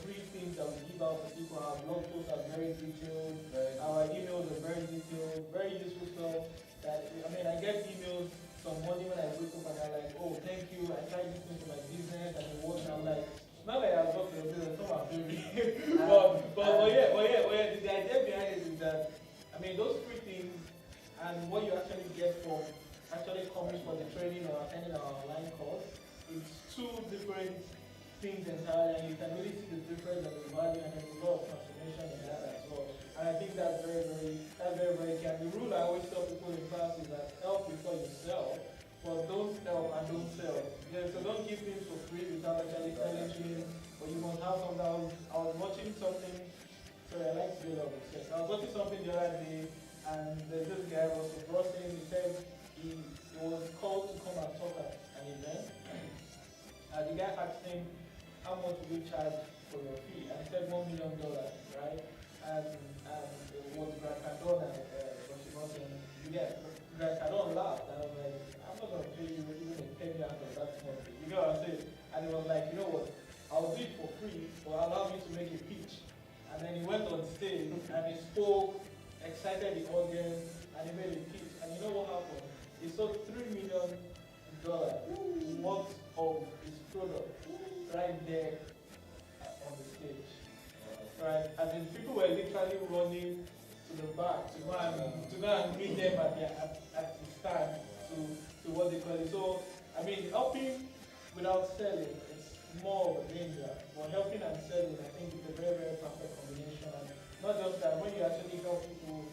free things that we give out to people. Our blog posts are very detailed, our emails are very detailed, very useful stuff. That I get emails some morning when I wake up and I'm like, oh, thank you, I tried this thing for my business and it works. I'm like, not like I've got your business, it's not my favorite. but the idea behind it is that, those free things and what you actually get from actually coming for the training or attending our online course, it's two different things entirely, and you can really see the difference and the value, and there's a lot of transformation in that as well. And I think that's very key. And the rule I always tell people in class is that help before you sell, but don't help and don't sell. Yeah, so don't give things for free without actually telling you, but you must have something. I was watching something, sorry, I like to do a lot of research. I was watching something the other day, and there's this guy was broadcasting, he said he was called to come and talk at an event. And the guy asked him, how much will you charge for your fee? And he said $1 million, right? And it was Grant Cardone, but she wasn't, Grant Cardone laughed, and I was like, I'm not going to pay you even a penny out of that money. You know what I'm saying? And he was like, you know what, I'll do it for free, but allow me to make a pitch. And then he went on stage, and he spoke, excited the audience, and he made a pitch. And you know what happened? He sold $3 million worth of his product right there on the stage. Right? And then people were literally running to the back to go and meet them at the stand to what they call it. So helping without selling is more of a danger. But helping and selling, I think, is a very perfect combination. And not just that, when you actually help people,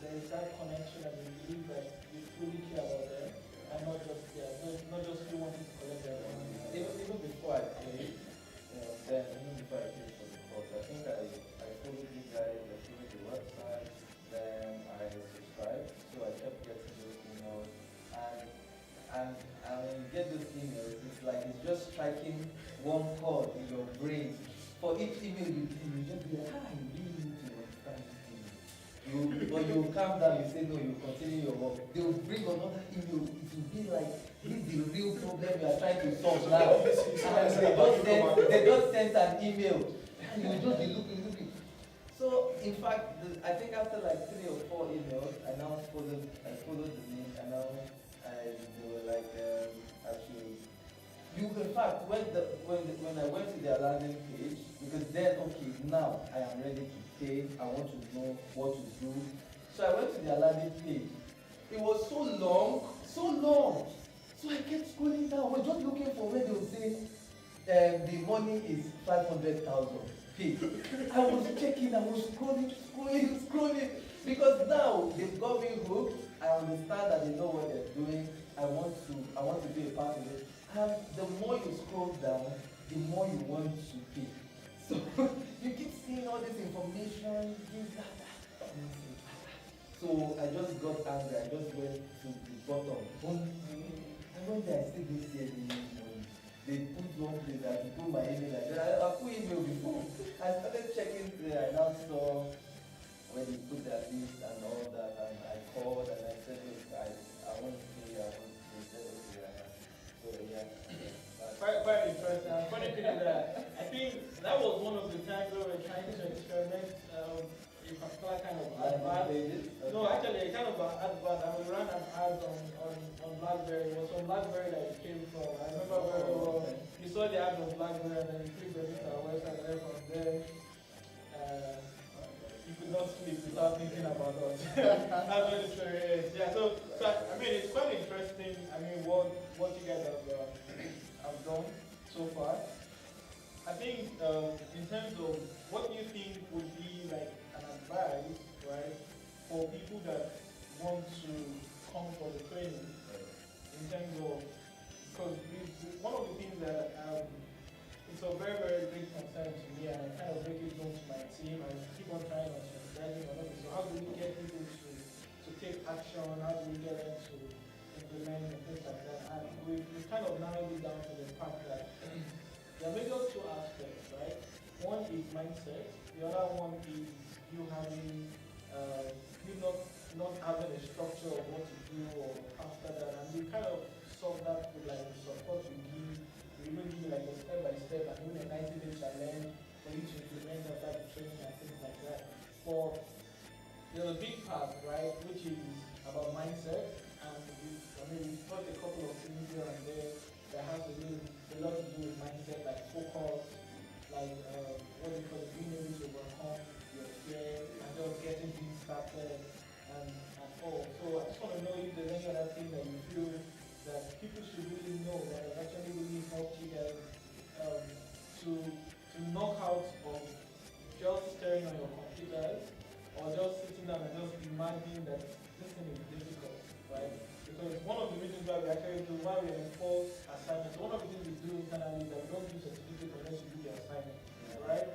there is that connection and you believe that you truly care about them. And not just you wanting to collect their money. Even before I paid, even before I paid for the course, I think I followed you guys, I followed the website, then I subscribed, so I kept getting those emails, and when you get those emails, it's like it's just striking one chord in your brain. For each email you get, you just be like, you really need to understand this email. But you calm down, you say no, you continue your work. They will bring another email, it will be like, this is the real problem you are trying to solve now. And they just sent an email, and you will just be looking. So, in fact, I think after like 3 or 4 emails, I followed the link, and now they were like, in fact, when I went to their landing page, because then, okay, now I am ready to pay, I want to know what to do. So I went to their landing page. It was so long. So I kept scrolling down. We're just looking for where they would say the money is 500,000 paid. I was checking, I was scrolling. Because now they've got me hooked. I understand that they know what they're doing. I want to be a part of it. And the more you scroll down, the more you want to pay. So you keep seeing all this information, this, that. So I just got angry. I just went to the bottom. I went there, I still didn't see any money. They put one place, I had to put my email. I put email before. I started checking there. I now saw when they put their list and all that, and I called and I said, look, I want to pay. They said, okay, so yeah. Quite interesting. And funny thing is that I think that was one of the times where we were trying to experiment a particular kind of advert. Okay. No, actually a kind of advert, and we ran an ad on BlackBerry. It was from BlackBerry that it came from. I remember very well. You saw the ad on BlackBerry and then you clicked on our website, and then from there you could not sleep without thinking about us. That's what the story is. Yeah, so it's quite interesting. What you guys have done so far. I think in terms of what you think would be like an advice, right, for people that want to come for the training, in terms of, because one of the things that it's a very big concern to me, and I kind of break it down to my team and keep on trying on strategizing on it. So how do we get people to take action? How do we get them to implement and things like that? And we've kind of narrowed it down to the fact that there are major 2 aspects, right? One is mindset. The other one is you having you not having a structure of what to do or after that, and we kind of solve that with like the support we give. We even give you like a step by step and even a 90-day challenge for you to implement after the training and things like that. But there's a big part, right, which is about mindset, and we've got a couple of things here and there that has to do a lot to do with mindset, like focus, like what do you call it, being able to overcome your fear and just getting things started and all. So I just want to know if there's any other thing that you feel that people should really know that has actually really helped you guys to knock out of just staring on your computers or just sitting down and just imagining that this thing is difficult, right? Because one of the reasons why we actually do, why we enforce assignments, one of the things we do internally is that we don't do certificates unless you do the assignment, right?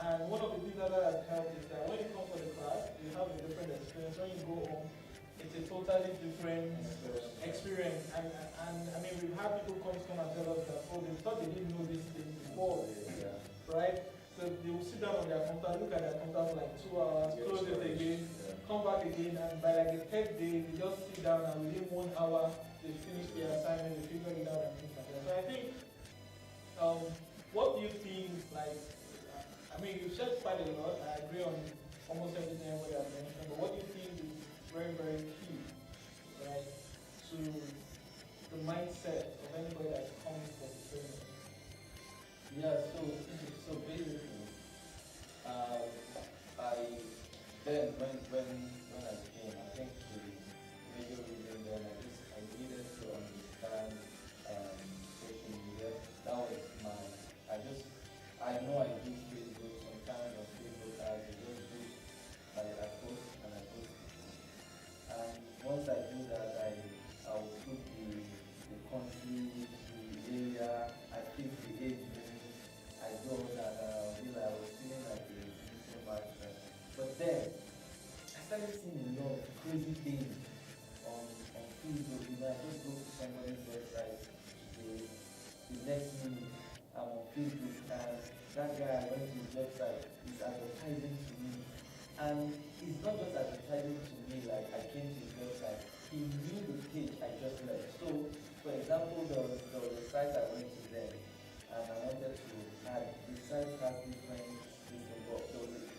And one of the things that has helped is that when you come for the class, you have a different experience. When you go home, it's a totally different experience. And I mean, we've had people come and tell us that, oh, they thought they didn't know this thing before, right? So they will sit down on their computer, look at their computer for like 2 hours, close it again, come back again, and by like the third day, they just sit down and within 1 hour, they finish their assignment, they figure it out and things like that. So I think, what do you think, like, I mean, you've said quite a lot, I agree on almost everything everybody has mentioned, but what do you think is very, very key, right, to the mindset of anybody that's coming for the training? Yeah, so basically, I then when I came, I think the major reason then I needed to understand social media. That was I know I do Facebook sometimes on Facebook. I just do I post and I post, and once I do that, I will put the country, the area, I pick the age range. I go that I was feeling like a so much. But then I started seeing a lot of crazy things on Facebook. You know, I just go to somebody's website today, the next minute I'm on Facebook and that guy I went to his website is advertising to me. And it's not just advertising to me like I came to his website. He knew the page I just left. So for example, there was a site I went to then, and I wanted to add, the site has different things, but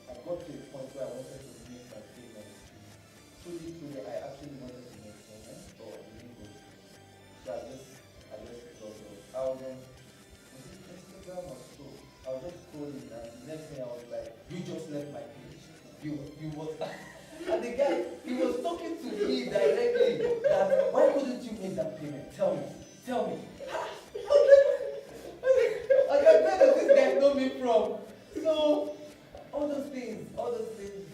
I got to a point where I wanted to make my payments. Truly, I actually wanted to make payments, but it didn't go through. So I just got those. I was on, was it Instagram or so? I was just scrolling, and the next thing I was like, you just left my page. You was, and the guy, he was talking to me directly that, why couldn't you make that payment? Tell me. Like I know that this guy know me from. So all those things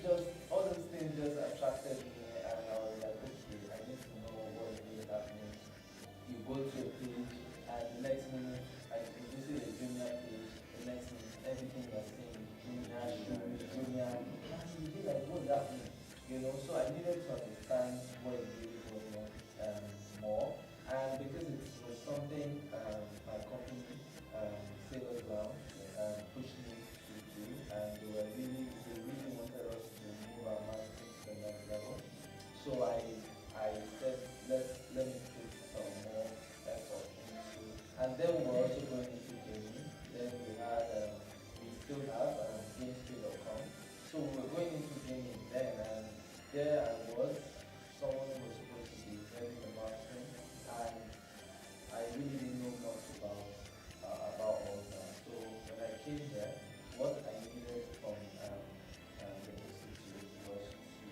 just attracted me, and I was like, okay, I need to know what is really happening. You go to a page, and the next minute, you see a junior page, the next minute, everything you're saying, junior, and you be like, what's that mean? You know, so I needed to understand what is really going on more. And because it was something my company, Sailors Lounge, pushed me to do, and they really wanted us to move our marketing to the next level. So I said, let me put some more effort into, and then we were also going into gaming. Then we still have gamesplay.com. So we were going into gaming then, and there I was, someone who was supposed to be heading the marketing, and I really didn't know much about all that. So when I came here, what I needed from the institute was to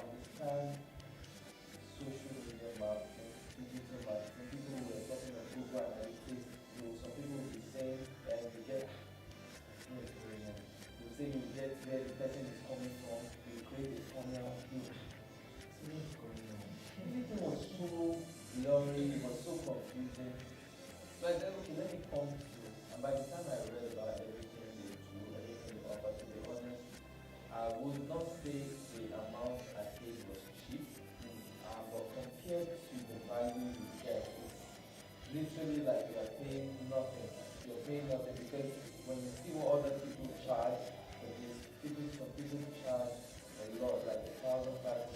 understand social media marketing, digital marketing. People who were talking about Google Analytics, some people will be saying, and you get, what's going on? You say you get where the person is coming from, you create a funnel, what's going on? Everything was so blurry, it was so confusing. So I said, okay, let me come through. And by the time I read about everything they do, everything they offer, to be honest, I would not say the amount I paid was cheap, but compared to the value you get, it's literally like you are paying nothing. You're paying nothing because when you see what other people charge, some people charge a lot, like 1,000, 5,000.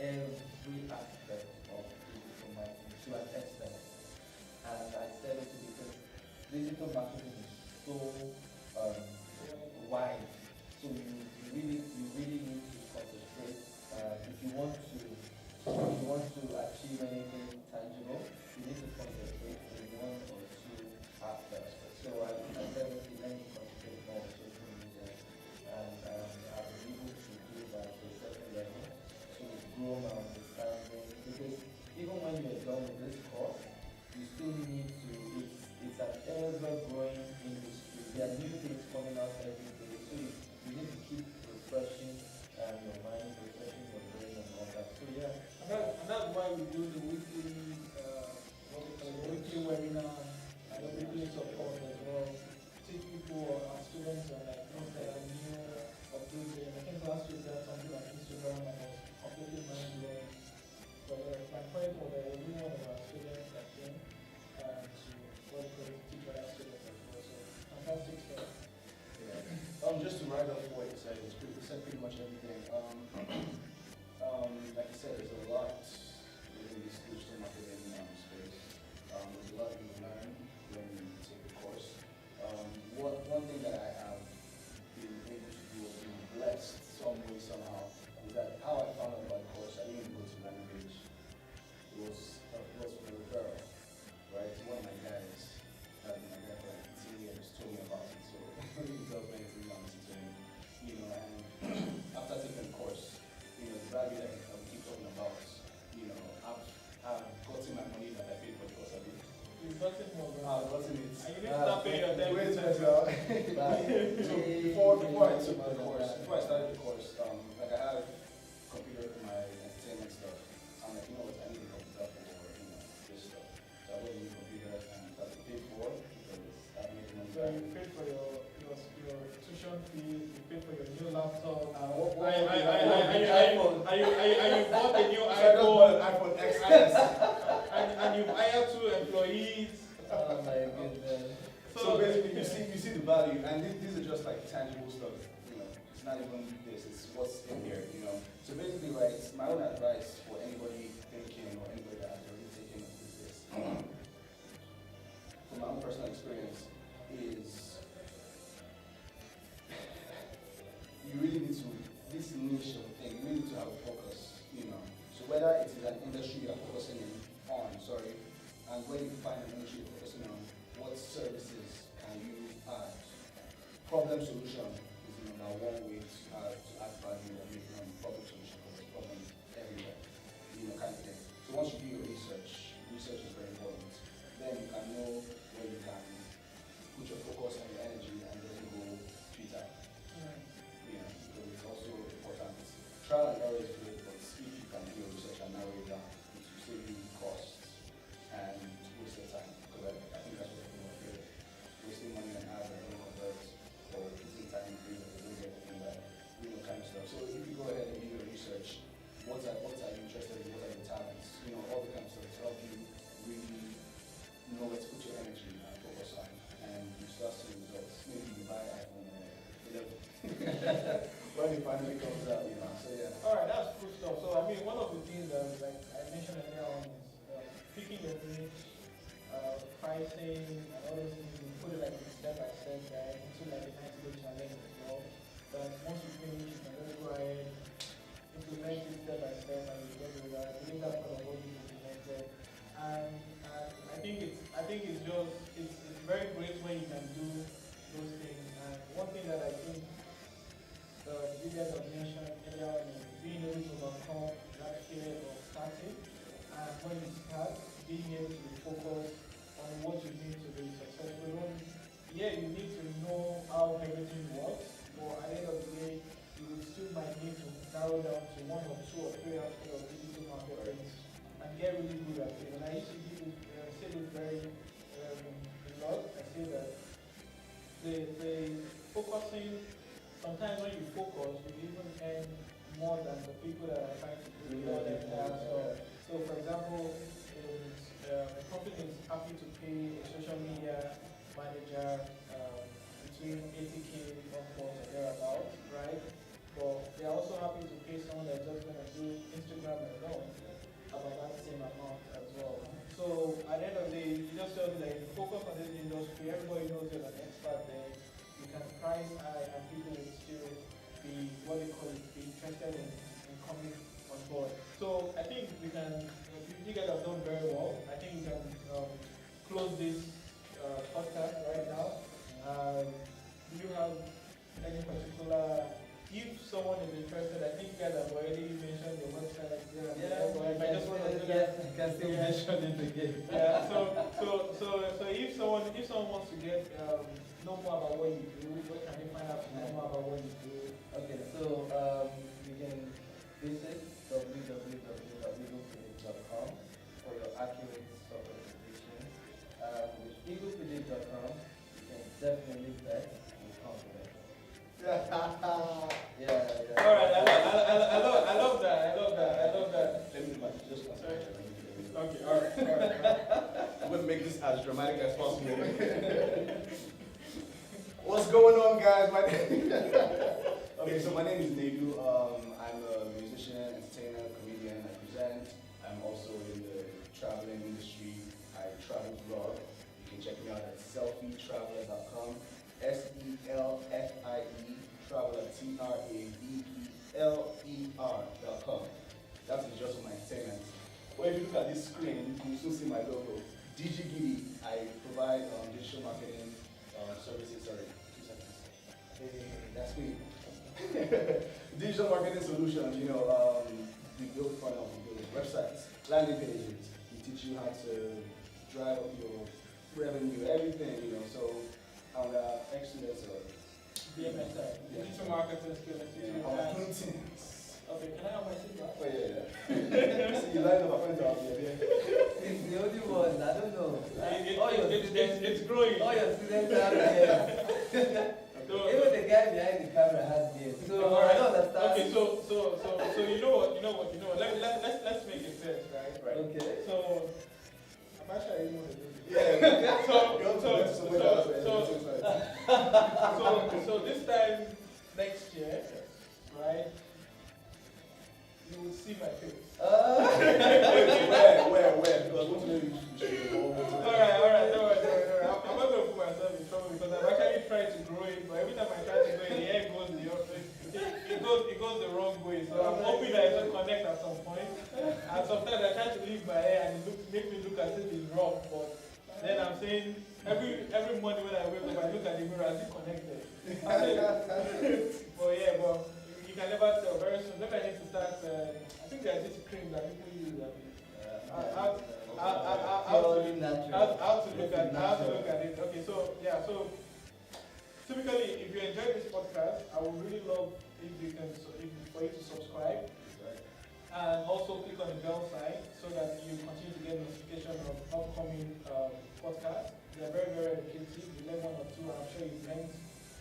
every aspect of digital marketing to an extent. And I said it because digital marketing is so wide. So you really need to concentrate. If you want to achieve anything tangible, you need to concentrate in one or two aspects. So I said, okay, let me concentrate more on social media, and I've been able to do that to a certain level to grow my understanding. Because even when you're done with this course, you still need to. It's an ever-growing industry. There are new things coming out every day, so you need to keep refreshing your mind, refreshing your brain, and all that. So yeah. And that's why we do the weekly, what we call the weekly webinar and the weekly support as well. Teach people or our students on like things that are new, updated. I think last week we had something on Instagram and was completely mind blowing. But my point was that we one of our students that came to what we call it, teach other students as well. So fantastic stuff. Yeah. Just to write up what you said, you said pretty much everything. Like I said, there's a lot within this digital marketing space. There's a lot you learn when you take the course. One thing that I have been able to do or been blessed some way, somehow, is that how I found out about the course, I didn't even go to landing page. It was from a referral, right? One of my guys, my guy for like 18 years, told me about it. So he tells me anything I'm listening to him. And after taking the course, the value that I keep talking about, I've gotten my money that I paid for the course. You've gotten more. I've gotten it. And you need to start paying your debt. Wait as well. So before I took the course, before I started the course, like I have computer for my entertainment stuff. I'm like, you know what, I need a computer for this stuff. So I bought a new computer and that's paid for because I've made money. So you paid for your tuition fee, you paid for your new laptop, and you bought a new iPhone XS. and you hired 2 employees. Oh my goodness. So basically, you see the value, and these are just like tangible stuff. It's not even this; it's what's in here. So basically, right, my own advice for anybody thinking or anybody that has already taken this, from my own personal experience, is you really need to, this niche of thing, you really need to have a focus, So whether it is an industry you're focusing on, and when you find an industry you're focusing on, what services can you add? Problem solution is the number one way to add value and make problem solution because there's problems everywhere, kind of thing. So once you do your research is very important. Then you can know where you can put your focus and your energy and then go Twitter. Because it's also important. Trial and error is great, but if you can do your research and narrow it down, it will save you costs and waste your time. Because I think that's what everyone feels. Wasting money on ads that don't convert or putting time in things that don't get anything back, kind of stuff. So if you go ahead and do your research, what are you interested in, what are your talents, all the kind of stuff to help you really know where to put your energy and focus on, and you start seeing results. Maybe you buy iPhone 11 when it finally comes out, So yeah. All right, that's cool stuff. So I mean, one of the things that like I mentioned earlier on is picking your niche, pricing, and all those things. You put it like step by step, right, into like a 90-day challenge as well. But once you finish, you can just go ahead, implement it step by step, and you get the result. I believe that's part of what you implemented. And I think it's very great when you can do those things. And one thing that I think you guys have mentioned earlier on is being able to overcome that fear of starting. And when you start, being able to focus on what you need to be successful. You need to know how everything works, but at the end of the day, you still might need to narrow down to 1 or 2 or 3 aspects of digital marketing and get really good at it. And I used to say this very a lot. I say that the focusing, sometimes when you focus, you even earn more than the people that are trying to do it. So for example, a company is happy to pay a social media manager between 80K upwards or thereabouts, right? But they're also happy to pay someone that's just going to do Instagram and know about that same amount as well. So at the end of the day, it just tells you that if you focus on this industry, everybody knows you're an expert there. You can price high and people will still be, what they call it, be interested in coming on board. So I think we can, you guys have done very well. I think we can close this podcast right now. Do you have any particular, if someone is interested, I think you guys have already mentioned your website there. But I just want to can still mention it again. Yeah, so if someone wants to get know more about what you do, where can they find out to know more about what you do? Okay, so you can visit www.eaglepredict.com for your accurate stock prediction. With eaglepredict.com, you can definitely bet with confidence. Yeah. All right, I love that. Let me do my just one Sorry. second. Okay, all right. I'm going to make this as dramatic as possible. What's going on, guys? Okay, so my name is Chinedu. I'm a musician, entertainer, comedian. I present. I'm also in the traveling industry. I travel vlog. You can check me out at selfietraveler.com. SELFIE traveler TRAVELER.com. That is just for my entertainment. But if you look at this screen, you still see my logo. DigiGiddy. I provide digital marketing services. Sorry, 2 seconds. Hey, that's me. Digital marketing solutions. We build funnels, we build websites, landing pages. We teach you how to drive up your revenue, everything. So our excellence BMSI, digital marketing skill institute. our printings. Okay, can I have my seat back? Oh yeah. See, you line up a friend out here. It's the only one, I don't know. It's growing. All your students have beards. Even the guy behind the camera has beard. So I don't understand. Okay, so you know what. Let's make it test, right? Okay. So I'm actually even want to do this. Yeah. So this time next year, right? You will see my face. Where? Because what maybe you should go. Alright, don't worry. I'm not going to put myself in trouble because I've actually tried to grow it, but every time I try to grow it, the hair goes the opposite. It goes the wrong way. So I'm hoping that it will connect at some point. And sometimes I try to leave my hair and it make me look as if it's wrong, but then I'm saying every morning when I wake up, I look at the mirror, is it connected? But you can never tell. Very soon, maybe I need to start. I think there's this cream that people use. How to look at it. Okay, so typically, if you enjoy this podcast, I would really love for you to subscribe. And also click on the bell sign so that you continue to get notification of upcoming podcasts. They are very, very educative. You learn one or two, and I'm sure you've learned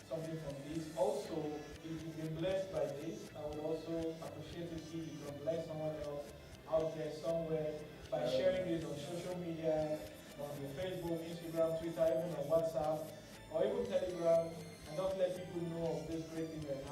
something from this. Also, if you've been blessed by this, I would also appreciate it if you can bless someone else out there somewhere by sharing this on social media, on your Facebook, Instagram, Twitter, even on WhatsApp, or even Telegram, and just let people know of this great thing that